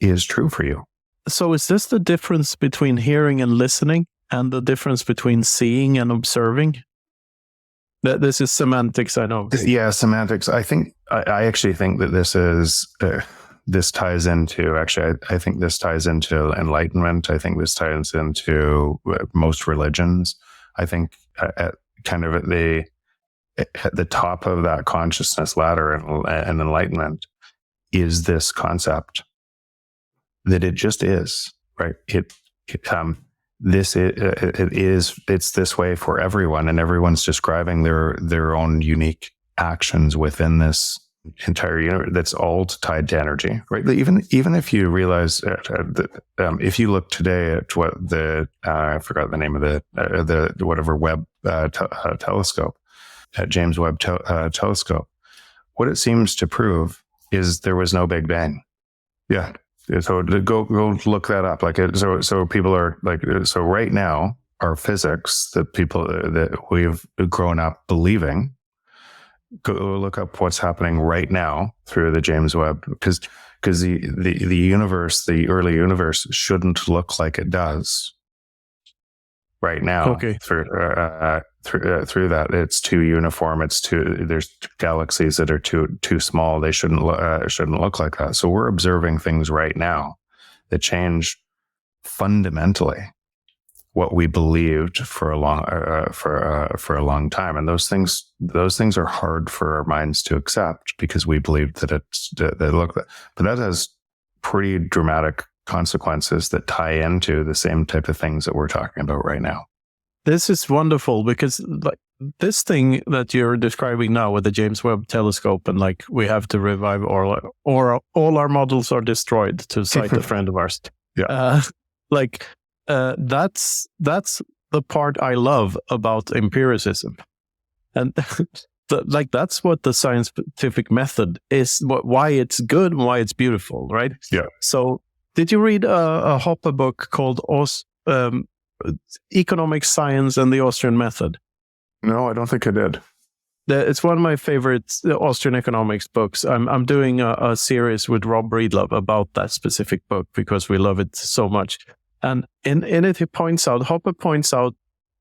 is true for you. So is this the difference between hearing and listening, and the difference between seeing and observing? This is semantics, I know. Yeah, semantics. I actually think that this ties into, I think this ties into enlightenment. I think this ties into most religions. I think at the top of that consciousness ladder and enlightenment is this concept that it just is, right? It's this way for everyone, and everyone's describing their own unique actions within this entire universe. That's all tied to energy, right? Even if you realize if you look today at what I forgot the name of the whatever Webb telescope, James Webb telescope, what it seems to prove is there was no Big Bang. Yeah. So go look that up. So people are so right now, our physics, the people that we've grown up believing, go look up what's happening right now through the James Webb, because the universe, the early universe, shouldn't look like it does right now. Okay. Through that, it's too uniform. There's galaxies that are too small. They shouldn't look like that. So we're observing things right now that change fundamentally what we believed for a long time. And those things are hard for our minds to accept, because we believed that but that has pretty dramatic consequences that tie into the same type of things that we're talking about right now. This is wonderful, because like this thing that you're describing now with the James Webb telescope, and like we have to revive or all our models are destroyed, to cite a friend of ours. Yeah. That's the part I love about empiricism, and that's what the scientific method is. Why it's good and why it's beautiful, right? Yeah. So, did you read a Hoppe book called Economic Science and the Austrian Method? No, I don't think I did. It's one of my favorite Austrian economics books. I'm doing a series with Rob Breedlove about that specific book because we love it so much. And in it, Hoppe points out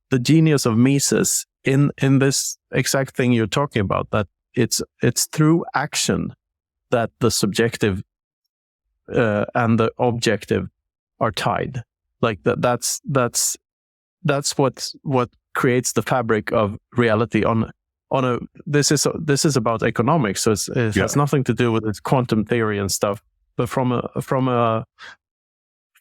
the genius of Mises in this exact thing you're talking about, that it's through action that the subjective and the objective are tied. Like that's what creates the fabric of reality on a this is about economics, so it has nothing to do with its quantum theory and stuff, but from a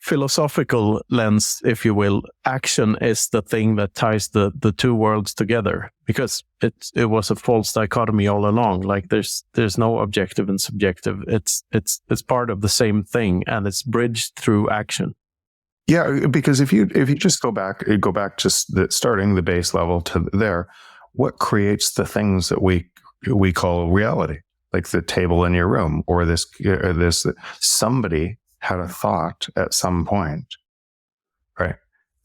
philosophical lens, if you will, action is the thing that ties the two worlds together, because it was a false dichotomy all along. Like there's no objective and subjective. It's part of the same thing, and it's bridged through action. Yeah, because if you just go back to starting the base level to there, what creates the things that we call reality, like the table in your room, or this somebody had a thought at some point, right?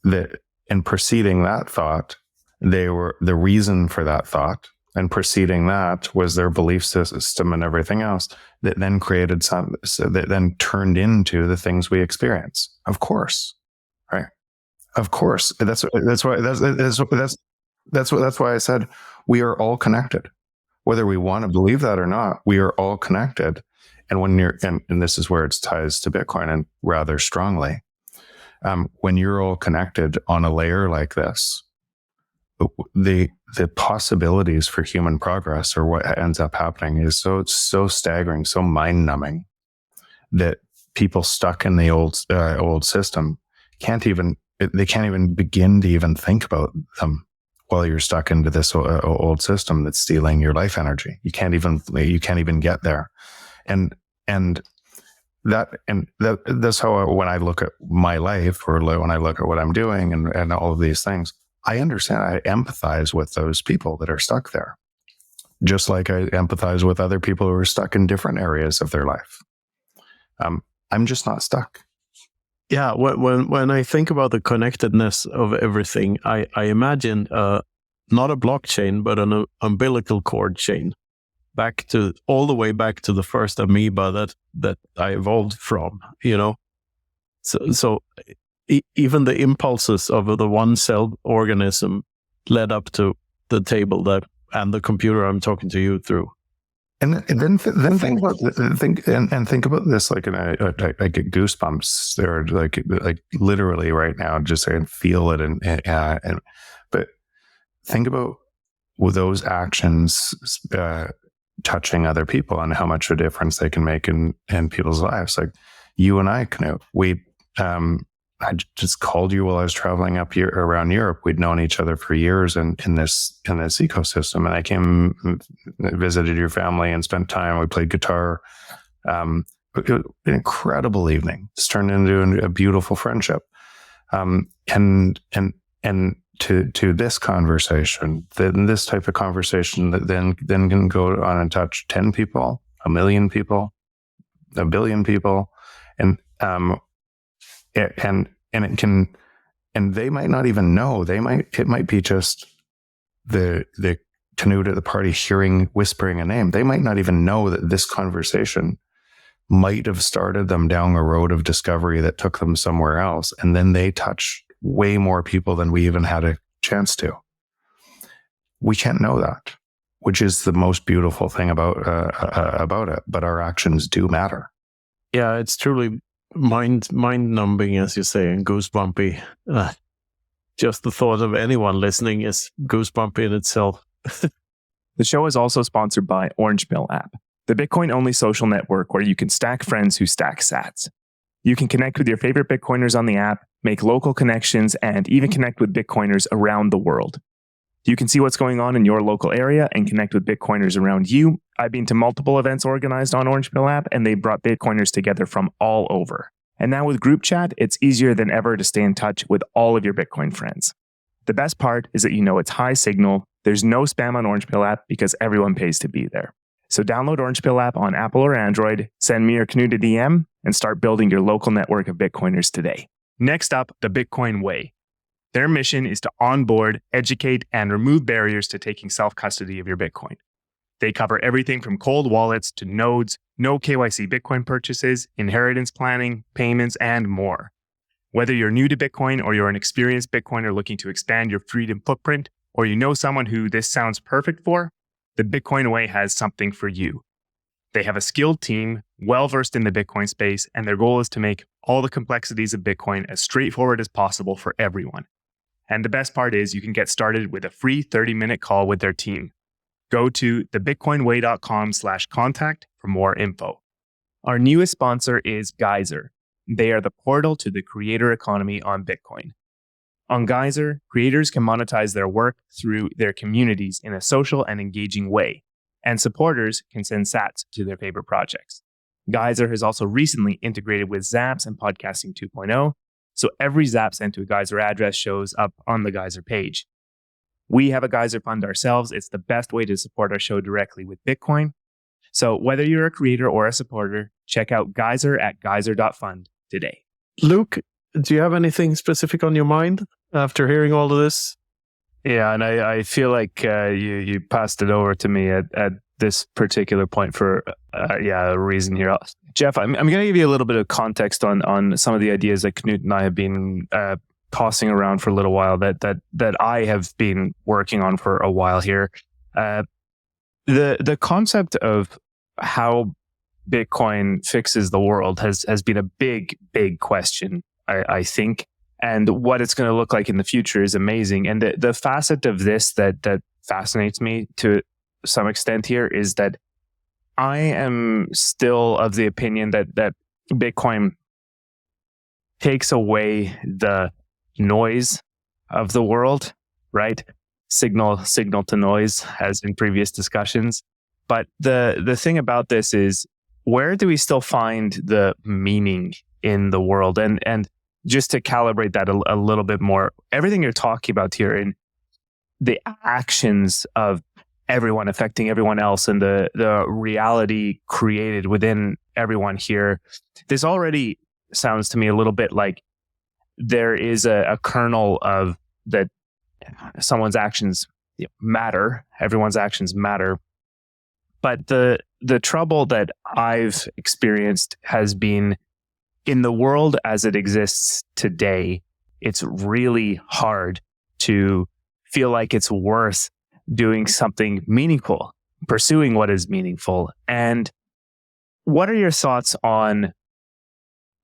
That, and preceding that thought, they were the reason for that thought, and preceding that was their belief system and everything else that then created that then turned into the things we experience. Of course, right? Of course. That's why I said we are all connected, whether we want to believe that or not. We are all connected. And when and this is where it ties to Bitcoin and rather strongly, when you're all connected on a layer like this, the possibilities for human progress, or what ends up happening, is so staggering, so mind numbing, that people stuck in the old system can't even they can't even begin to even think about them while you're stuck into this old system that's stealing your life energy. You can't even get there. And that's how when I look at my life, or when I look at what I'm doing and all of these things, I understand, I empathize with those people that are stuck there. Just like I empathize with other people who are stuck in different areas of their life. I'm just not stuck. Yeah, when I think about the connectedness of everything, I imagine not a blockchain, but an umbilical cord chain, all the way back to the first amoeba that I evolved from. So even the impulses of the one-celled organism led up to the table and the computer I'm talking to you through. And then think about this like I get goosebumps there, like literally right now, just saying feel it and but think about those actions touching other people and how much of a difference they can make in people's lives. Like you and I, Knut, I just called you while I was traveling up here around Europe. We'd known each other for years in this ecosystem. And I came, visited your family and spent time. We played guitar. An incredible evening. It's turned into a beautiful friendship. And to this conversation, then this type of conversation that then can go on and touch 10 people, 1 million people, 1 billion people. And it can, and they might not even know. It might be just the Knut at the party whispering a name. They might not even know that this conversation might have started them down a road of discovery that took them somewhere else. And then they touch way more people than we even had a chance to. We can't know that, which is the most beautiful thing about it. But our actions do matter. Yeah, it's truly mind-numbing, as you say, and goosebumpy. Just the thought of anyone listening is goosebumpy in itself. The show is also sponsored by Orange Pill app, the Bitcoin-only social network where you can stack friends who stack sats. You can connect with your favorite Bitcoiners on the app, make local connections, and even connect with Bitcoiners around the world. You can see what's going on in your local area and connect with Bitcoiners around you. I've been to multiple events organized on Orange Pill app, and they brought Bitcoiners together from all over. And now with group chat, it's easier than ever to stay in touch with all of your Bitcoin friends. The best part is that you know it's high signal. There's no spam on Orange Pill app because everyone pays to be there. So download Orange Pill app on Apple or Android, send me or Knut a DM, and start building your local network of Bitcoiners today. Next up, the Bitcoin Way. Their mission is to onboard, educate, and remove barriers to taking self-custody of your Bitcoin. They cover everything from cold wallets to nodes, no KYC Bitcoin purchases, inheritance planning, payments, and more. Whether you're new to Bitcoin or you're an experienced Bitcoiner looking to expand your freedom footprint, or you know someone who this sounds perfect for, the Bitcoin Way has something for you. They have a skilled team, well-versed in the Bitcoin space, and their goal is to make all the complexities of Bitcoin as straightforward as possible for everyone. And the best part is you can get started with a free 30-minute call with their team. Go to thebitcoinway.com/contact for more info. Our newest sponsor is Geyser. They are the portal to the creator economy on Bitcoin. On Geyser, creators can monetize their work through their communities in a social and engaging way, and supporters can send sats to their favorite projects. Geyser has also recently integrated with Zaps and Podcasting 2.0, so every Zap sent to a Geyser address shows up on the Geyser page. We have a Geyser fund ourselves. It's the best way to support our show directly with Bitcoin. So whether you're a creator or a supporter, check out Geyser at geyser.fund today. Luke, do you have anything specific on your mind after hearing all of this? Yeah, and I feel like you passed it over to me at this particular point for a reason here. Jeff, I'm going to give you a little bit of context on some of the ideas that Knut and I have been tossing around for a little while that I have been working on for a while here. The concept of how Bitcoin fixes the world has been a big question, I think. And what it's going to look like in the future is amazing. And the facet of this that fascinates me to some extent here is that I am still of the opinion that Bitcoin takes away the noise of the world, right? Signal to noise, as in previous discussions. But the thing about this is, where do we still find the meaning in the world? And just to calibrate that a little bit more, everything you're talking about here in the actions of everyone affecting everyone else and the reality created within everyone here, this already sounds to me a little bit like there is a kernel of that someone's actions matter, everyone's actions matter. But the trouble that I've experienced has been in the world as it exists today. It's really hard to feel like it's worth doing something meaningful, pursuing what is meaningful. And what are your thoughts on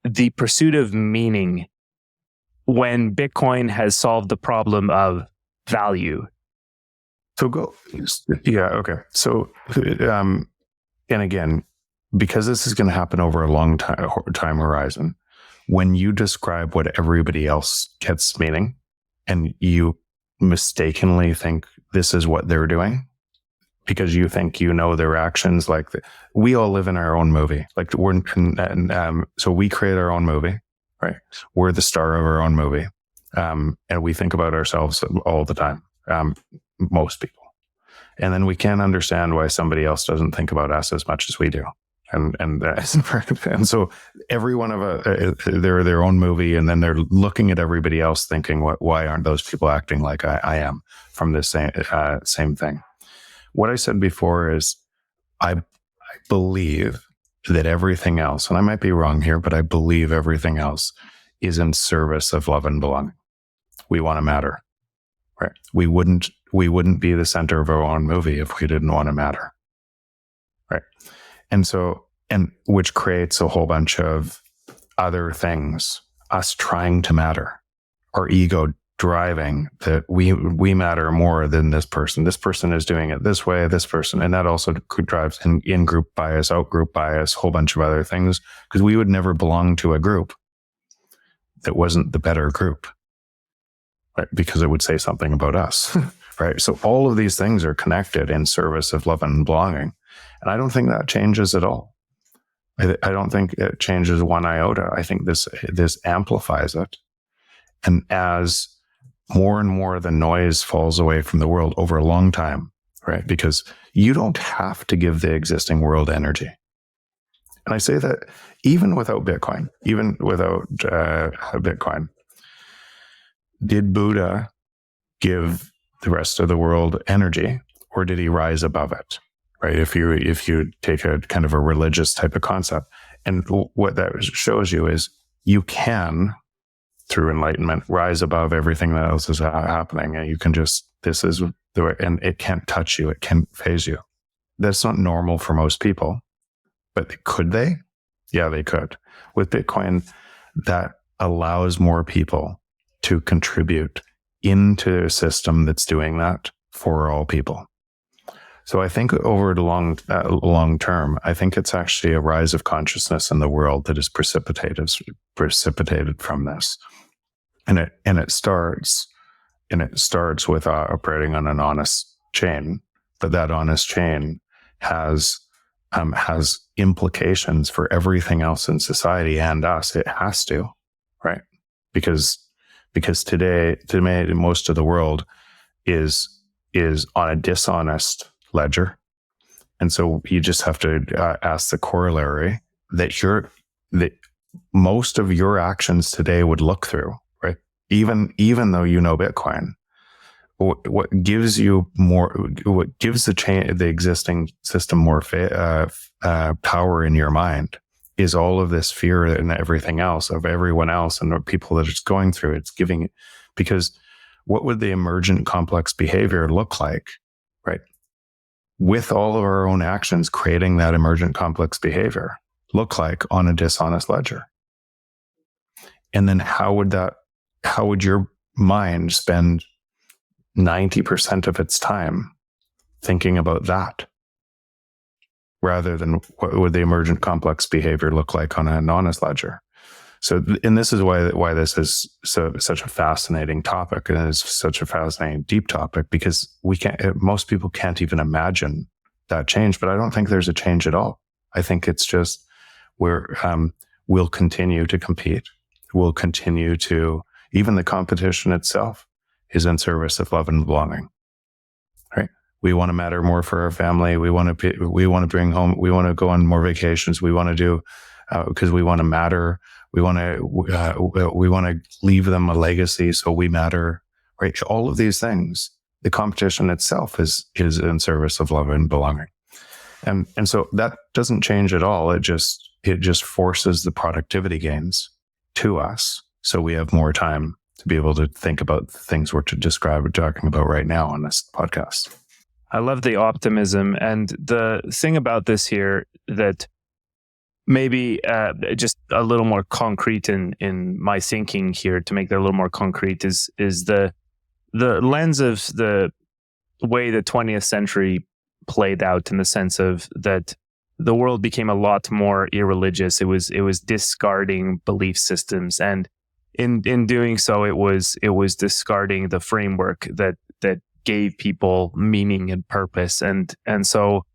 the pursuit of meaning when Bitcoin has solved the problem of value? Okay. So, and again, because this is going to happen over a long time horizon, when you describe what everybody else gets meaning and you mistakenly think this is what they're doing, because you think you know their actions, like we all live in our own movie. Like so we create our own movie, right? We're the star of our own movie. And we think about ourselves all the time. Most people. And then we can't understand why somebody else doesn't think about us as much as we do. And so every one of they're their own movie, and then they're looking at everybody else thinking, why aren't those people acting like I am from this same thing? What I said before is I believe that everything else, and I might be wrong here, but I believe everything else is in service of love and belonging. We want to matter, right? We wouldn't be the center of our own movie if we didn't want to matter, right? And which creates a whole bunch of other things, us trying to matter, our ego driving that we matter more than this person. This person is doing it this way, this person. And that also drives in-group bias, out-group bias, a whole bunch of other things, because we would never belong to a group that wasn't the better group, right? Because it would say something about us, right? So all of these things are connected in service of love and belonging. And I don't think that changes at all. I don't think it changes one iota. I think this amplifies it. And as more and more the noise falls away from the world over a long time, right? Because you don't have to give the existing world energy. And I say that even without Bitcoin, did Buddha give the rest of the world energy, or did he rise above it? Right? If you take a kind of a religious type of concept, and what that shows you is you can, through enlightenment, rise above everything that else is happening, and you can this is the way, and it can't touch you, it can't phase you. That's not normal for most people, but could they? Yeah, they could. With Bitcoin, that allows more people to contribute into a system that's doing that for all people. So I think over the long term, I think it's actually a rise of consciousness in the world that is precipitated from this, and it starts with operating on an honest chain, but that honest chain has implications for everything else in society and us. It has to, right? Because today most of the world is on a dishonest ledger. And so you just have to ask the corollary that most of your actions today would look through, right? Even though you know Bitcoin, what gives the existing system more power in your mind is all of this fear and everything else of everyone else and the people that it's going through. It's giving it, because what would the emergent complex behavior look like, right? With all of our own actions creating that emergent complex behavior look like on a dishonest ledger? And then how would your mind spend 90% of its time thinking about that, rather than what would the emergent complex behavior look like on an honest ledger? And this is why this is such a fascinating topic, and it's such a fascinating deep topic, because most people can't even imagine that change. But I don't think there's a change at all. I think it's just we'll continue to compete. We'll continue to, even the competition itself is in service of love and belonging. Right? We want to matter more for our family. We want to bring home. We want to go on more vacations. We want to do because we want to matter. We want to leave them a legacy, so we matter. Right? All of these things. The competition itself is in service of love and belonging, and so that doesn't change at all. It just forces the productivity gains to us, so we have more time to be able to think about the things we're talking about right now on this podcast. I love the optimism, and the thing about this here that maybe just a little more concrete in my thinking here, to make that a little more concrete, is the lens of the way the 20th century played out, in the sense of that the world became a lot more irreligious. It was discarding belief systems, and in doing so, it was discarding the framework that gave people meaning and purpose, and so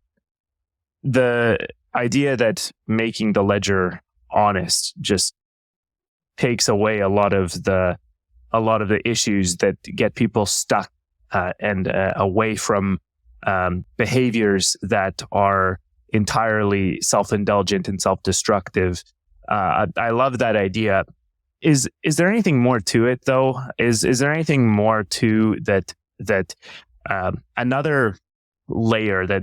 the idea that making the ledger honest just takes away a lot of the issues that get people stuck and away from behaviors that are entirely self-indulgent and self-destructive. I love that idea. Is there anything more to it, though? Is there anything more to that another layer that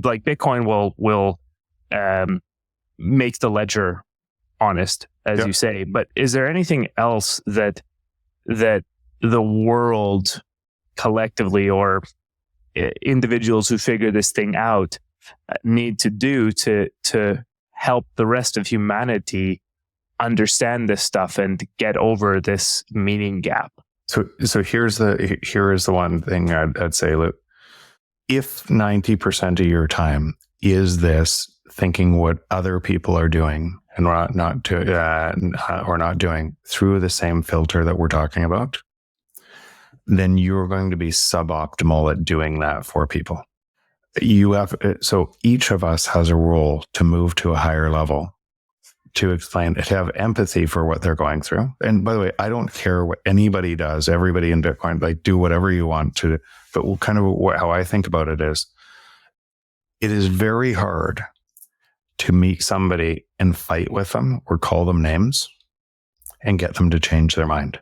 like Bitcoin will make the ledger honest, as you say? But is there anything else that the world collectively, or individuals who figure this thing out, need to do to help the rest of humanity understand this stuff and get over this meaning gap? So here is the one thing I'd say, Luke. If 90% of your time is this thinking what other people are doing and not doing through the same filter that we're talking about, then you're going to be suboptimal at doing that for people. So each of us has a role to move to a higher level, to explain, to have empathy for what they're going through. And by the way, I don't care what anybody does. Everybody in Bitcoin, like, do whatever you want to. But kind of how I think about it is very hard to meet somebody and fight with them or call them names and get them to change their mind.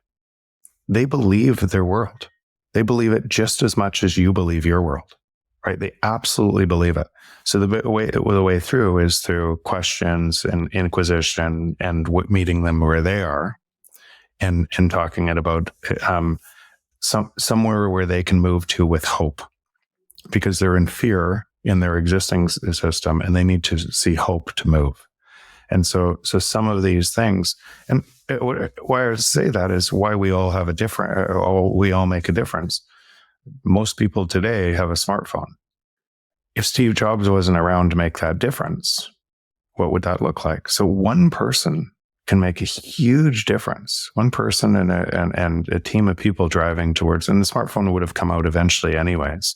They believe their world. They believe it just as much as you believe your world, right? They absolutely believe it. So the way through is through questions and inquisition and meeting them where they are, and talking about somewhere where they can move to with hope, because they're in fear in their existing system and they need to see hope to move. And so some of these things, and why I say that is why we all have we all make a difference. Most people today have a smartphone. If Steve Jobs wasn't around to make that difference, what would that look like? So one person can make a huge difference. One person and a team of people driving towards, and the smartphone would have come out eventually anyways.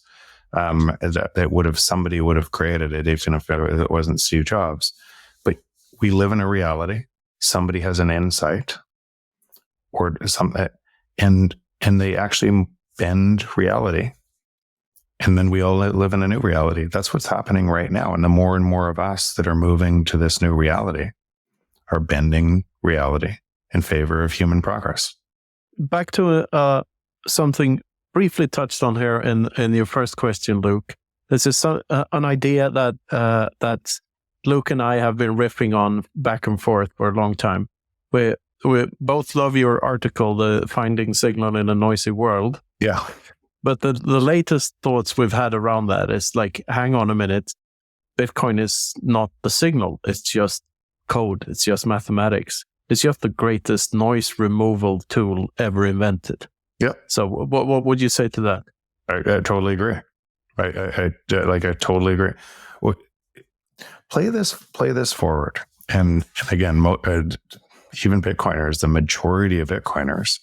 Somebody would have created it, even if it wasn't Steve Jobs. But we live in a reality. Somebody has an insight or something, and they actually bend reality. And then we all live in a new reality. That's what's happening right now. And the more and more of us that are moving to this new reality are bending reality in favor of human progress. Back to something briefly touched on here in your first question, Luke. This is an idea that Luke and I have been riffing on back and forth for a long time. We both love your article, The Finding Signal in a Noisy World. Yeah. But the latest thoughts we've had around that is like, hang on a minute, Bitcoin is not the signal. It's just code. It's just mathematics. It's just the greatest noise removal tool ever invented. Yeah. So what would you say to that? I totally agree. I totally agree. Well, play this forward. And again, even Bitcoiners, the majority of Bitcoiners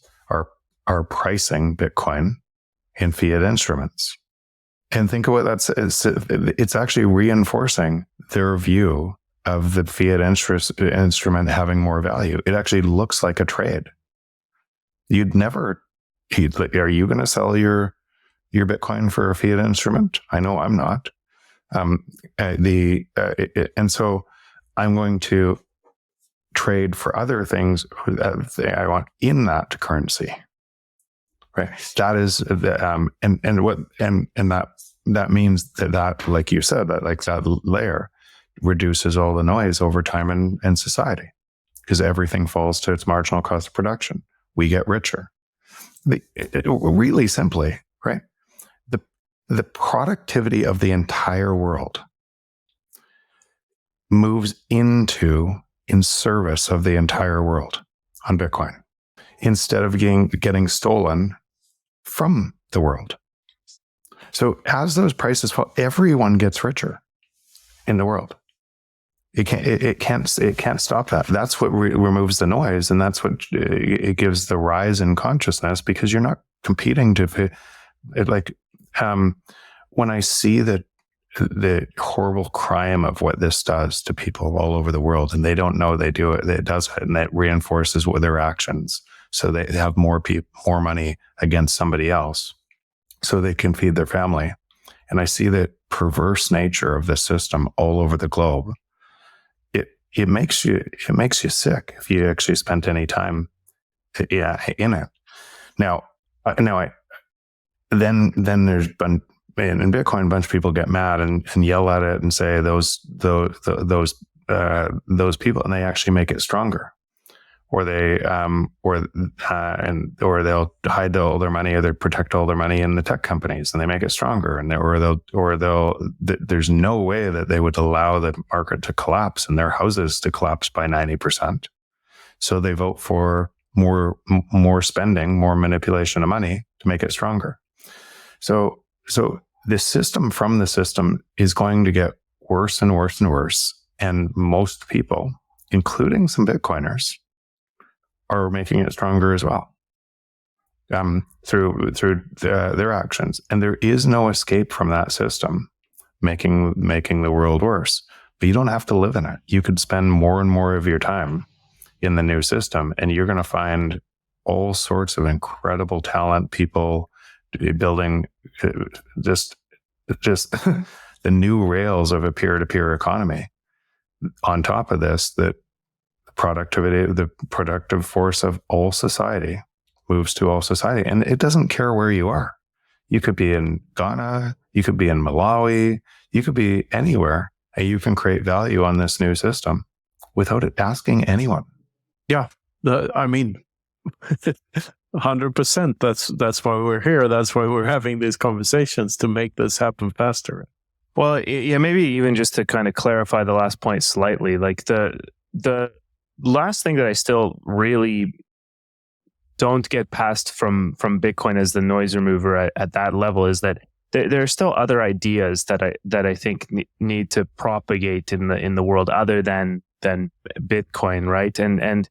are pricing Bitcoin in fiat instruments. And think of what that's, it's actually reinforcing their view of the fiat instrument having more value. It actually looks like a trade. You'd never, are you going to sell your Bitcoin for a fiat instrument? I know I'm not. And so I'm going to trade for other things that I want in that currency. Right. That is that means that, like you said, that layer reduces all the noise over time in society, because everything falls to its marginal cost of production. We get richer. Really simply, right? The productivity of the entire world moves in service of the entire world on Bitcoin, instead of getting stolen from the world. So as those prices fall, everyone gets richer in the world. It can't stop that. That's what removes the noise, and that's what it gives the rise in consciousness, because you're not competing to when I see the horrible crime of what this does to people all over the world, and they don't know they do it, it does it, and that reinforces what their actions. So they have more money against somebody else, so they can feed their family. And I see the perverse nature of this system all over the globe. It makes you sick if you actually spent any time in it. Now then there's been in Bitcoin, a bunch of people get mad and yell at it and say those people, and they actually make it stronger, or they'll hide all their money, or they protect all their money in the tech companies, and they make it stronger, and there's no way that they would allow the market to collapse and their houses to collapse by 90%. So they vote for more spending, more manipulation of money to make it stronger. So the system from the system is going to get worse and worse and worse. And most people, including some Bitcoiners, are making it stronger as well, through their actions. And there is no escape from that system making the world worse. But you don't have to live in it. You could spend more and more of your time in the new system, and you're going to find all sorts of incredible talent, people building just the new rails of a peer-to-peer economy. On top of this, that the productive force of all society moves to all society, and it doesn't care where you are. You could be in Ghana, you could be in Malawi, you could be anywhere, and you can create value on this new system without it asking anyone. Yeah, 100%. That's why we're here. That's why we're having these conversations, to make this happen faster. Well, yeah, maybe even just to kind of clarify the last point slightly, like the last thing that I still really don't get past from Bitcoin as the noise remover at that level is that there are still other ideas that I think need to propagate in the world other than Bitcoin, right? And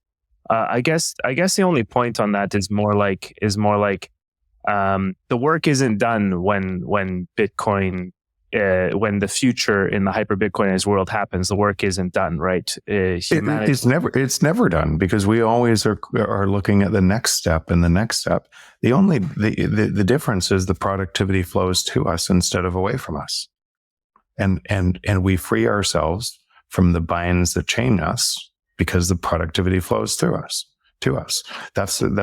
I guess the only point on that is more like the work isn't done when Bitcoin. When the future in the Hyperbitcoinized world happens, the work isn't done, right? It's never done, because we always are looking at the next step and the next step. The difference is the productivity flows to us instead of away from us, and we free ourselves from the binds that chain us, because the productivity flows through us to us. That's it.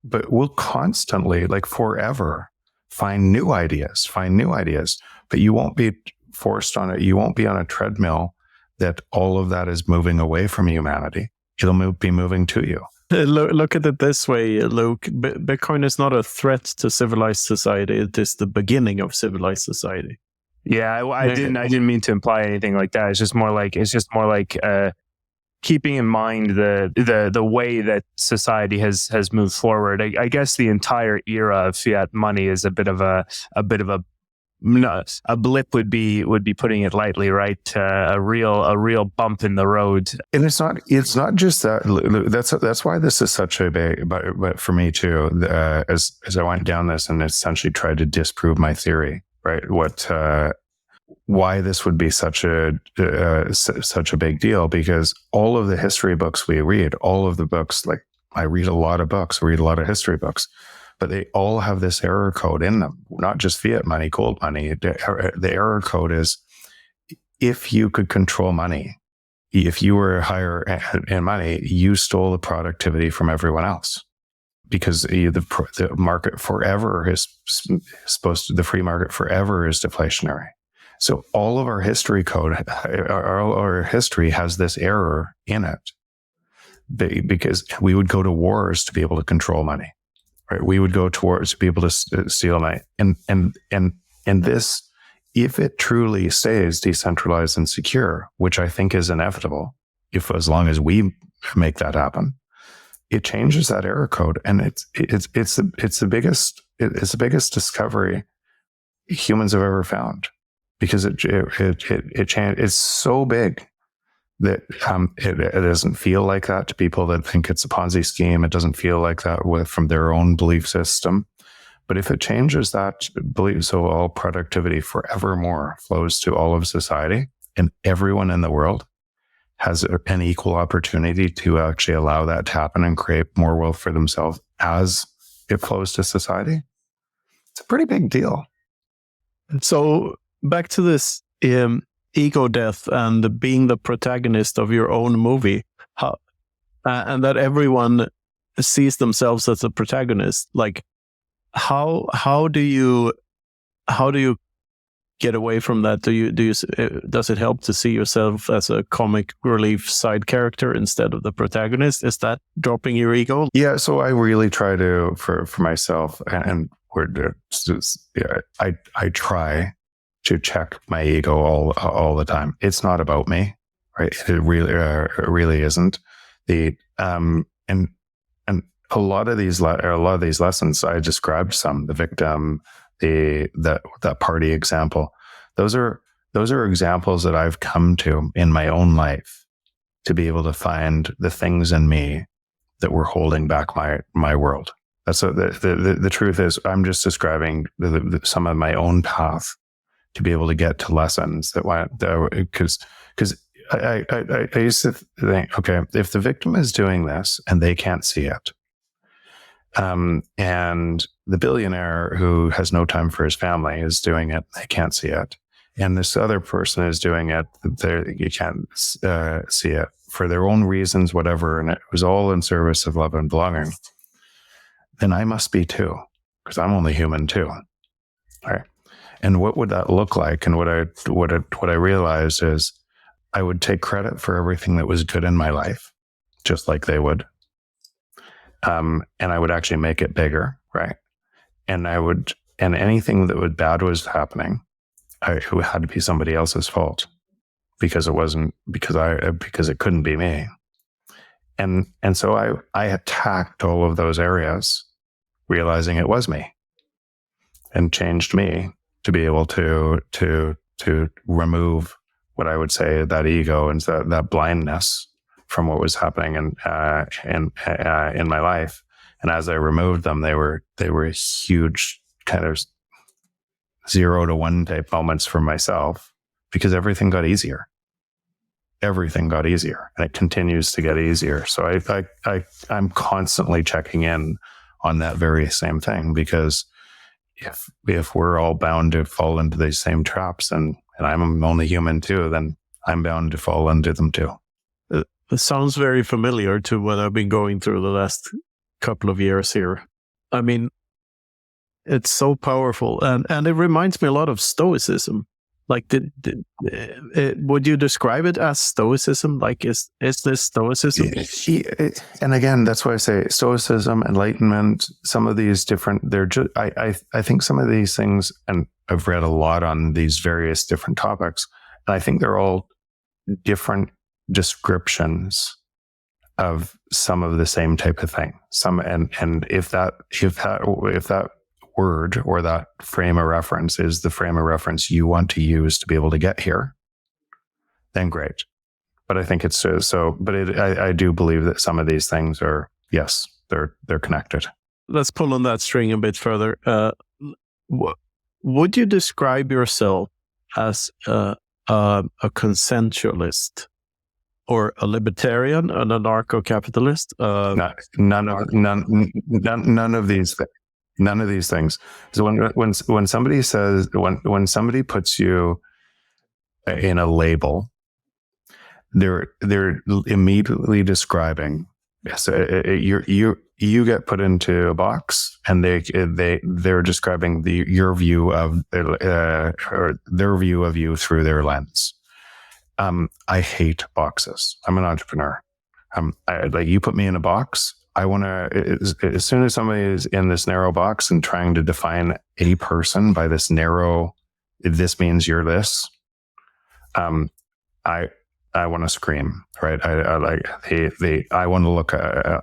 But we'll constantly, like forever, find new ideas, but you won't be forced on it. You won't be on a treadmill that all of that is moving away from humanity. It'll be moving to you. Look at it this way, Luke. Bitcoin is not a threat to civilized society. It is the beginning of civilized society. Yeah, I didn't mean to imply anything like that. It's just more like keeping in mind the way that society has moved forward. I guess the entire era of fiat money is a bit of a No, a blip would be putting it lightly, right? A real bump in the road. And it's not just that. That's why this is such a big, but for me too, as I went down this and essentially tried to disprove my theory, right? Why this would be such a big deal, because all of the history books we read, all of the books, like I read a lot of books, read a lot of history books, but they all have this error code in them, not just fiat money, gold money. The error code is, if you could control money, if you were higher in money, you stole the productivity from everyone else, because the market forever is the free market forever is deflationary. So all of our history code, our history has this error in it, because we would go to wars to be able to control money. Right, we would go towards to be able to steal money, and this, if it truly stays decentralized and secure, which I think is inevitable, as long as we make that happen, it changes that error code, and it's the biggest discovery humans have ever found, because it's so big that it doesn't feel like that to people that think it's a Ponzi scheme. It doesn't feel like that from their own belief system. But if it changes that belief, so all productivity forevermore flows to all of society, and everyone in the world has an equal opportunity to actually allow that to happen and create more wealth for themselves as it flows to society, it's a pretty big deal. So back to this ego death and being the protagonist of your own movie, and that everyone sees themselves as a protagonist. Like, how do you get away from that? Does it help to see yourself as a comic relief side character instead of the protagonist? Is that dropping your ego? Yeah. So I really try to, for myself, and I try to check my ego all the time. It's not about me, right? It really isn't. And a lot of these lessons, I described some, the victim, that party example. Those are examples that I've come to in my own life to be able to find the things in me that were holding back my world. That's the truth is, I'm just describing some of my own path to be able to get to lessons that went, because I used to think, okay, if the victim is doing this and they can't see it, and the billionaire who has no time for his family is doing it, they can't see it, and this other person is doing it, you can't see it for their own reasons, whatever, and it was all in service of love and belonging, then I must be too, because I'm only human too. All right. And what would that look like? And what I realized is I would take credit for everything that was good in my life, just like they would. And I would actually make it bigger, right? And anything that was bad was happening, it had to be somebody else's fault, because it couldn't be me. And so I attacked all of those areas, realizing it was me, and changed me to be able to remove what I would say, that ego and that blindness from what was happening in my life. And as I removed them, they were huge kind of 0 to 1 type moments for myself, because everything got easier. Everything got easier, and it continues to get easier. So I'm constantly checking in on that very same thing, because if we're all bound to fall into these same traps, and I'm only human too, then I'm bound to fall into them too. It sounds very familiar to what I've been going through the last couple of years here. I mean, it's so powerful, and it reminds me a lot of Stoicism. Like, would you describe it as Stoicism? Like, is this Stoicism? And again, that's why I say Stoicism, Enlightenment, some of these different, I think some of these things, and I've read a lot on these various different topics, and I think they're all different descriptions of some of the same type of thing. And if that word or that frame of reference is the frame of reference you want to use to be able to get here, then great. But I think it's I do believe that some of these things are, yes, they're connected. Let's pull on that string a bit further. Would you describe yourself as a consensualist or a libertarian, an anarcho-capitalist? None of these things. None of these things. So when somebody says, when somebody puts you in a label, they're immediately describing. So you get put into a box, and they're describing your view of or their view of you through their lens. I hate boxes. I'm an entrepreneur. Like, you put me in a box, I want to, as soon as somebody is in this narrow box and trying to define a person by this narrow, this means you're this, I want to scream, right? I want to look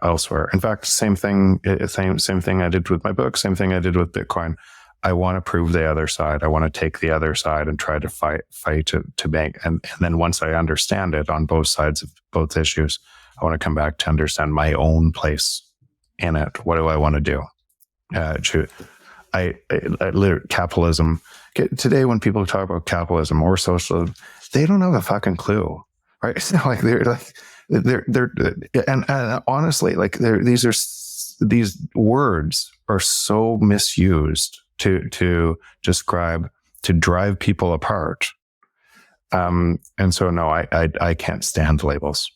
elsewhere. In fact, same thing I did with my book, same thing I did with Bitcoin. I want to prove the other side. I want to take the other side and try to fight to make. And then once I understand it on both sides of both issues, I want to come back to understand my own place in it. What do I want to do? Capitalism. Today, when people talk about capitalism or socialism, they don't have a fucking clue, right? So like they're and honestly, like these words are so misused to describe, to drive people apart. And so no, I can't stand labels.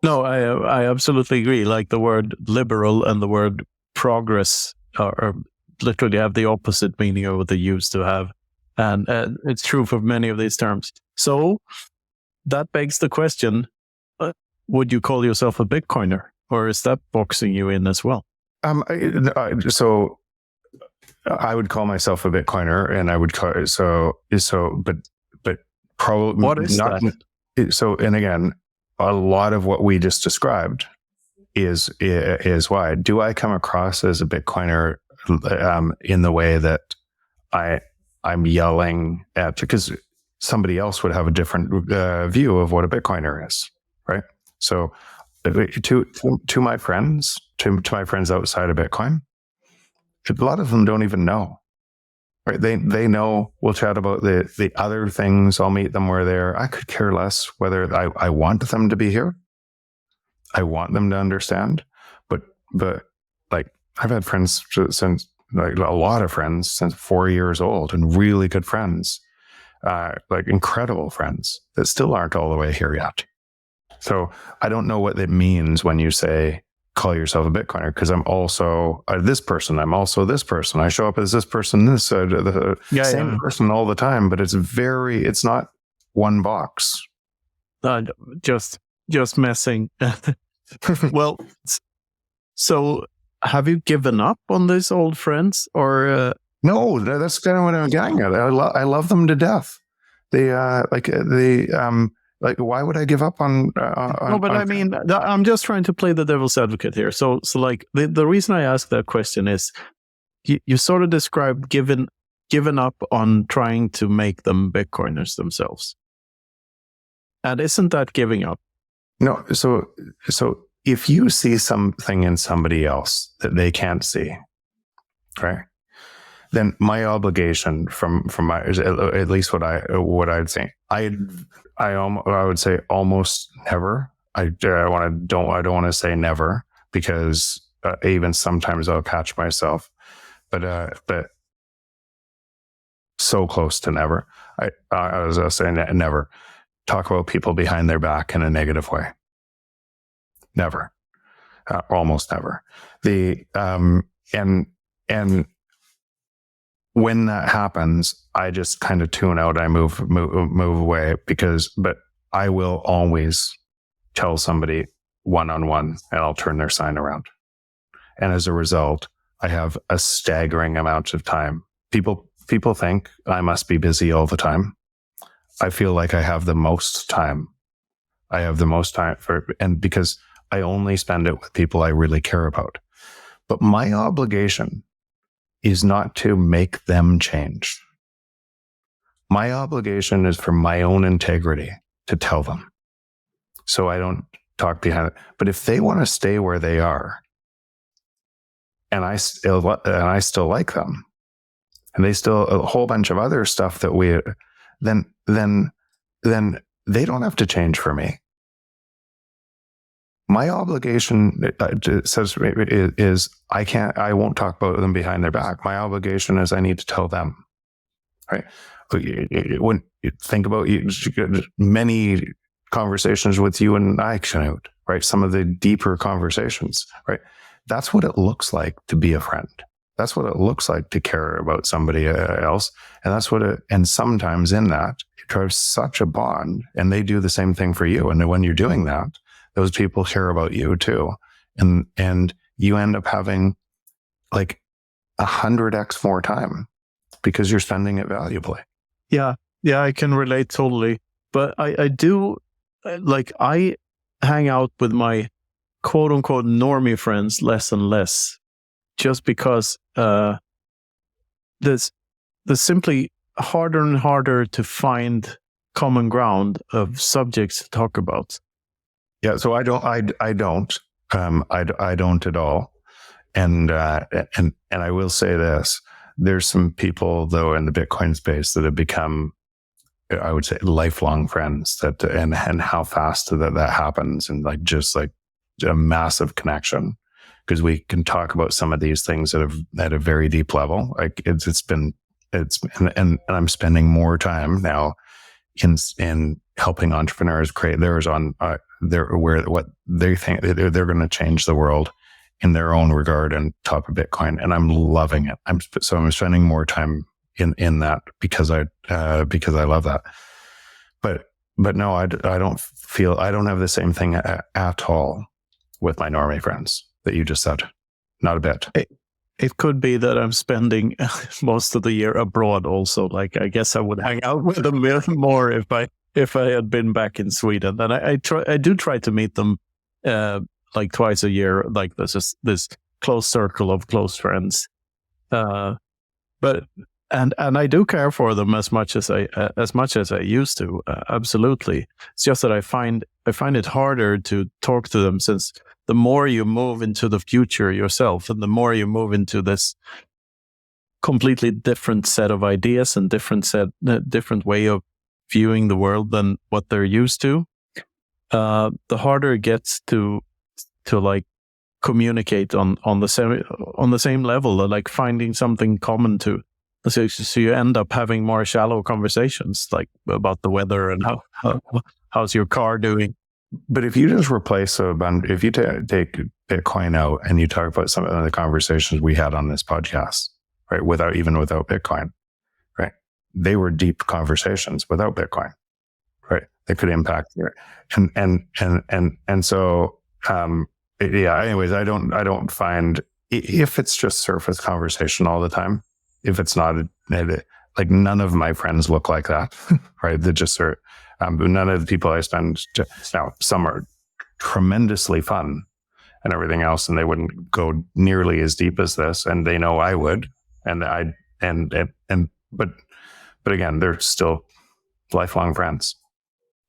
No, I absolutely agree. Like, the word liberal and the word progress are literally have the opposite meaning of what they used to have. And it's true for many of these terms. So that begs the question, would you call yourself a Bitcoiner, or is that boxing you in as well? So I would call myself a Bitcoiner, and I would call but probably what is not that? So, and again, a lot of what we just described is why. Do I come across as a Bitcoiner in the way that I'm yelling at, because somebody else would have a different view of what a Bitcoiner is, right? So to my friends, to my friends outside of Bitcoin, a lot of them don't even know, right? They know, we'll chat about the other things. I'll meet them where they're, I could care less whether I want them to be here. I want them to understand, but like, I've had friends since, like, a lot of friends since 4 years old, and really good friends, like incredible friends that still aren't all the way here yet. So I don't know what it means when you say, call yourself a Bitcoiner, because I'm also this person. I'm also this person. I show up as this person, the same person all the time, but it's not one box. Just messing. Well, so have you given up on these old friends, or? No, that's kind of what I'm getting at. I love them to death. Like, why would I give up on? No, but I mean, I'm just trying to play the devil's advocate here. So like, the reason I ask that question is, you sort of described given up on trying to make them Bitcoiners themselves, and isn't that giving up? No. So if you see something in somebody else that they can't see, right? Then my obligation from my, at least what I'd say, I would say almost never. I don't want to say never, because even sometimes I'll catch myself, but so close to never. I was saying never talk about people behind their back in a negative way. Never, almost never. And when that happens, I just kind of tune out. I move away, but I will always tell somebody one-on-one, and I'll turn their sign around. And as a result, I have a staggering amount of time. People think I must be busy all the time. I feel like I have the most time. I have the most time and because I only spend it with people I really care about. But my obligation is not to make them change. My obligation is for my own integrity to tell them. So I don't talk behind it. But if they want to stay where they are, and I still like them, and they still a whole bunch of other stuff that then they don't have to change for me. My obligation says is I won't talk about them behind their back. My obligation is I need to tell them, right? When you think about many conversations with you and I, Knut, right? Some of the deeper conversations, right? That's what it looks like to be a friend. That's what it looks like to care about somebody else. And that's and sometimes in that, it drives such a bond, and they do the same thing for you. And when you're doing that, those people care about you too. And you end up having like 100x more time because you're spending it valuably. Yeah, I can relate totally. But I do, like, I hang out with my quote unquote normie friends less and less, just because there's simply harder and harder to find common ground of subjects to talk about. Yeah, so I don't at all. And I will say this. There's some people, though, in the Bitcoin space that have become, I would say, lifelong friends. And how fast that happens, and just like a massive connection, because we can talk about some of these things at a very deep level. Like and I'm spending more time now in helping entrepreneurs create theirs on what they think they're going to change the world in their own regard and top of Bitcoin, and I'm loving it. I'm spending more time in that because I love that. But no, I don't have the same thing at all with my normie friends that you just said. Not a bit. It could be that I'm spending most of the year abroad also. Like, I guess I would hang out with them more if I had been back in Sweden. And I do try to meet them like twice a year. Like, this close circle of close friends. But I do care for them as much as I used to. Absolutely. It's just that I find it harder to talk to them, since the more you move into the future yourself, and the more you move into this completely different set of ideas and different way of viewing the world than what they're used to, the harder it gets to like communicate on the same level, like finding something common to. So you end up having more shallow conversations, like about the weather and how's your car doing. But if you just replace if you take Bitcoin out and you talk about some of the conversations we had on this podcast, right, without Bitcoin, right, they were deep conversations without Bitcoin, right, that could impact you. And so, yeah. Anyways, I don't find, if it's just surface conversation all the time, if it's not like, none of my friends look like that, right? They just are. None of the people I spend now, some are tremendously fun and everything else, and they wouldn't go nearly as deep as this, and they know I would, but again, they're still lifelong friends.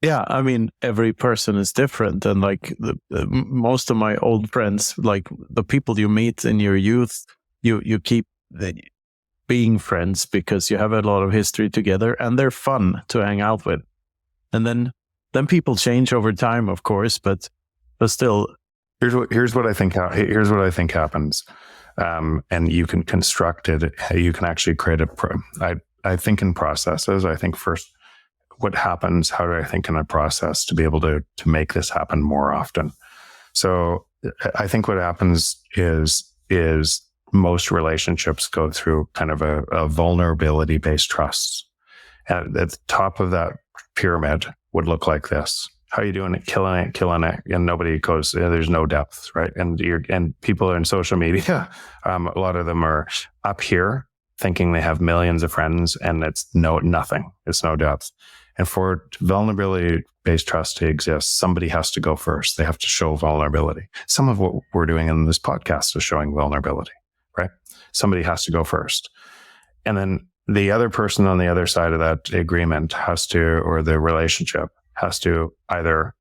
Yeah, I mean, every person is different, and like most of my old friends, like the people you meet in your youth, you keep being friends because you have a lot of history together, and they're fun to hang out with. And then people change over time, of course, but still. Here's what I think happens, and you can construct it. You can actually create I think in processes. I think first, what happens? How do I think in a process to be able to make this happen more often? So I think what happens is most relationships go through kind of a vulnerability based trust. And at the top of that pyramid would look like this. How are you doing it? Killing it. And nobody goes, there's no depth, right? And people in social media, a lot of them are up here thinking they have millions of friends, and it's nothing. It's no depth. And for vulnerability-based trust to exist, somebody has to go first. They have to show vulnerability. Some of what we're doing in this podcast is showing vulnerability, right? somebody has to go first. And then the other person on the other side of that agreement has to, or the relationship has to either,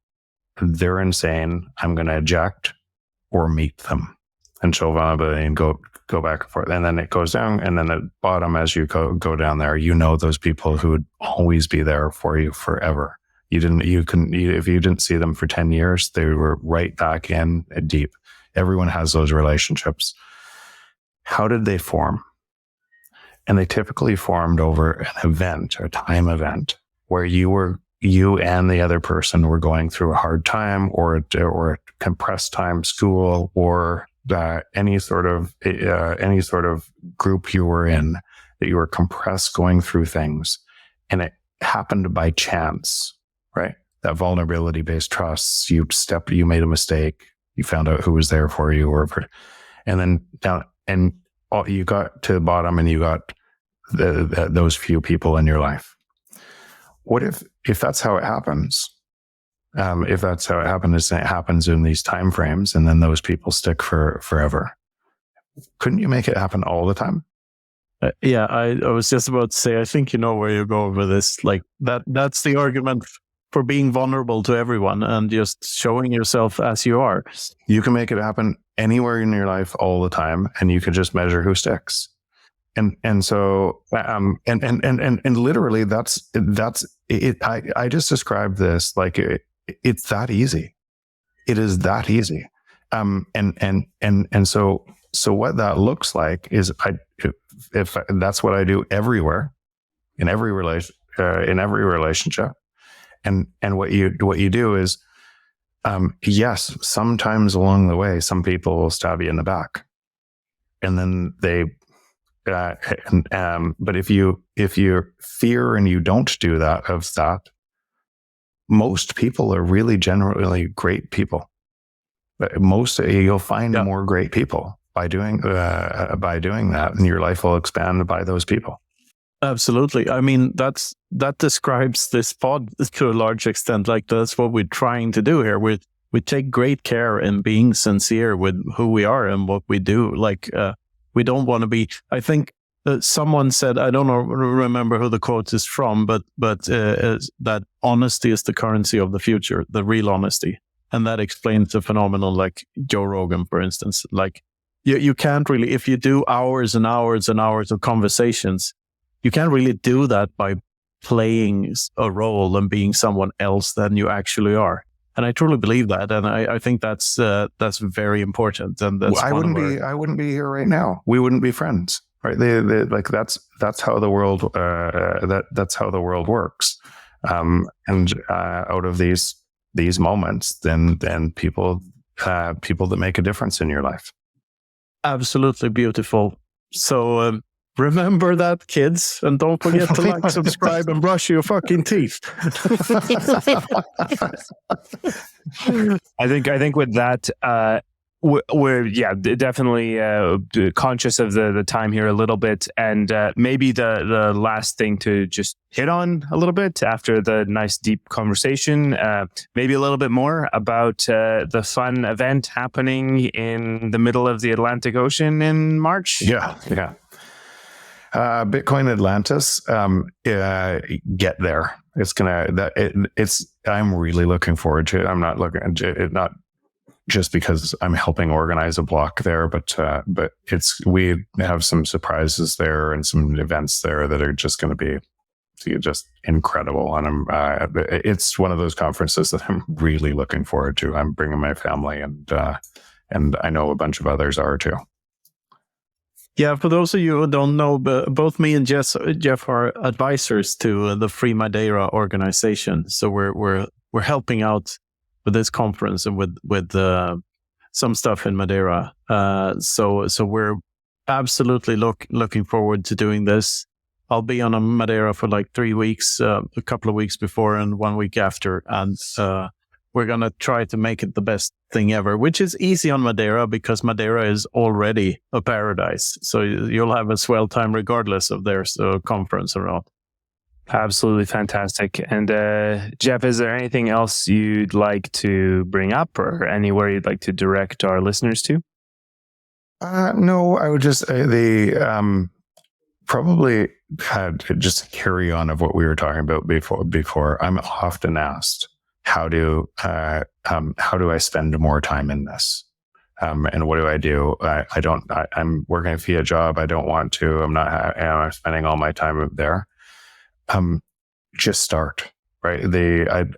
they're insane, I'm going to eject, or meet them and show vulnerability and go back and forth. And then it goes down. And then at the bottom, as you go down there, those people who would always be there for you forever. If you didn't see them for 10 years, they were right back in deep. Everyone has those relationships. How did they form? And they typically formed over an event, a time event, where you and the other person were going through a hard time, or a compressed time school, or any sort of group you were in, that you were compressed going through things, and it happened by chance, right? That vulnerability-based trust. You made a mistake, you found out who was there for you, and then down, and you got to the bottom, and you got those few people in your life. What if that's how it happens? If that's how it happens, and it happens in these time frames, and then those people stick for forever. Couldn't you make it happen all the time? Yeah, I was just about to say, I think you know where you're going with this. Like that's the argument for being vulnerable to everyone and just showing yourself as you are. You can make it happen anywhere in your life all the time, and you can just measure who sticks. And so and literally that's it. I just described this like it's that easy. It is that easy. And so what that looks like is if that's what I do everywhere, in every relationship, and what you do is, yes, sometimes along the way, some people will stab you in the back, and then they. But if you fear and you don't do that, most people are really generally great people. You'll find more great people by doing that, and your life will expand by those people. Absolutely. I mean, that describes this pod to a large extent. Like that's what we're trying to do here. We take great care in being sincere with who we are and what we do. Like we don't want to be. I think someone said, I don't remember who the quote is from, but that honesty is the currency of the future, the real honesty. And that explains the phenomenon like Joe Rogan, for instance. Like you can't really, if you do hours and hours and hours of conversations, you can't really do that by playing a role and being someone else than you actually are. And I truly believe that, and I think that's very important. And that's I wouldn't be here right now. We wouldn't be friends, right? Like that's how the world that's how the world works. And out of these moments, then people that make a difference in your life. Absolutely beautiful. So remember that, kids, and don't forget to like, subscribe, and brush your fucking teeth. I think with that, we're definitely conscious of the time here a little bit, and maybe the last thing to just hit on a little bit after the nice deep conversation, maybe a little bit more about the fun event happening in the middle of the Atlantic Ocean in March. Yeah. Bitcoin Atlantis, get there. I'm really looking forward to it. I'm not looking at it, not just because I'm helping organize a block there, but we have some surprises there and some events there that are just going to be just incredible. And it's one of those conferences that I'm really looking forward to. I'm bringing my family, and I know a bunch of others are too. Yeah, for those of you who don't know, both me and Jeff are advisors to the Free Madeira organization. So we're helping out with this conference and with some stuff in Madeira. So we're absolutely looking forward to doing this. I'll be on Madeira for like 3 weeks, a couple of weeks before and 1 week after, and we're going to try to make it the best thing ever, which is easy on Madeira because Madeira is already a paradise. So you'll have a swell time regardless of their conference around. Absolutely fantastic. And Jeff, is there anything else you'd like to bring up or anywhere you'd like to direct our listeners to? No, I would just probably had just carry on of what we were talking about before. I'm often asked, how do I spend more time in this? And what do I do? I'm working a Fiat job. I don't want to. I'm spending all my time there. Just start, right?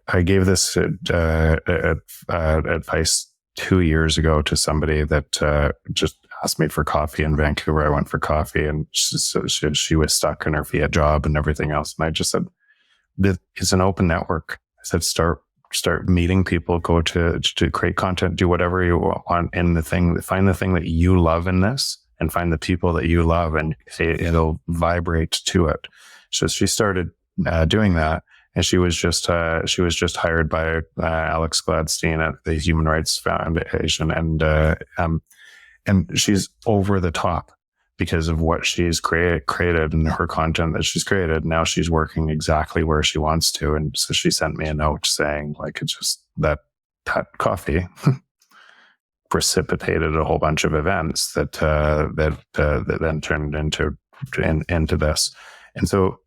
I gave this advice 2 years ago to somebody that just asked me for coffee in Vancouver. I went for coffee, and she was stuck in her Fiat job and everything else. And I just said, it's an open network. I said, start meeting people, go to create content, do whatever you want in the thing, find the thing that you love in this, and find the people that you love, and it'll vibrate to it. So she started doing that. And she was just hired by Alex Gladstein at the Human Rights Foundation, and she's over the top because of what she's created and her content that she's created. Now she's working exactly where she wants to, and so she sent me a note saying, like, it's just that coffee precipitated a whole bunch of events that then turned into this, and so.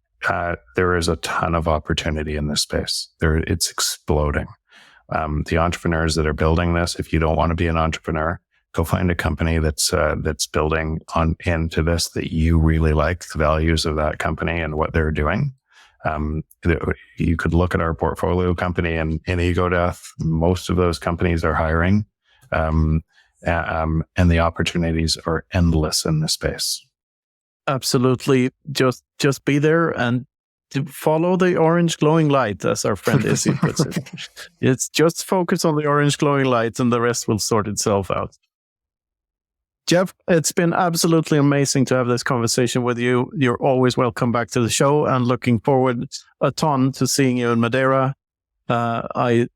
There is a ton of opportunity in this space. It's exploding. The entrepreneurs that are building this, if you don't want to be an entrepreneur, go find a company that's building into this that you really like the values of that company and what they're doing. You could look at our portfolio company and in Ego Death, most of those companies are hiring, and the opportunities are endless in this space. Absolutely. Just be there and to follow the orange glowing light, as our friend Izzy puts it. It's just focus on the orange glowing light and the rest will sort itself out. Jeff, it's been absolutely amazing to have this conversation with you. You're always welcome back to the show, and looking forward a ton to seeing you in Madeira. I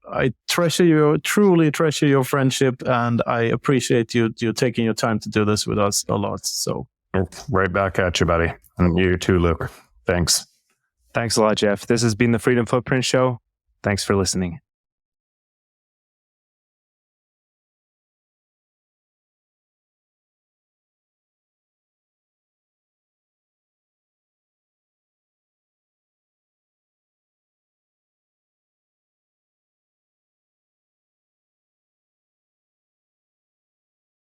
truly treasure your friendship, and I appreciate you taking your time to do this with us a lot. So. Right back at you, buddy. And you too, Luke. Thanks. Thanks a lot, Jeff. This has been the Freedom Footprint Show. Thanks for listening.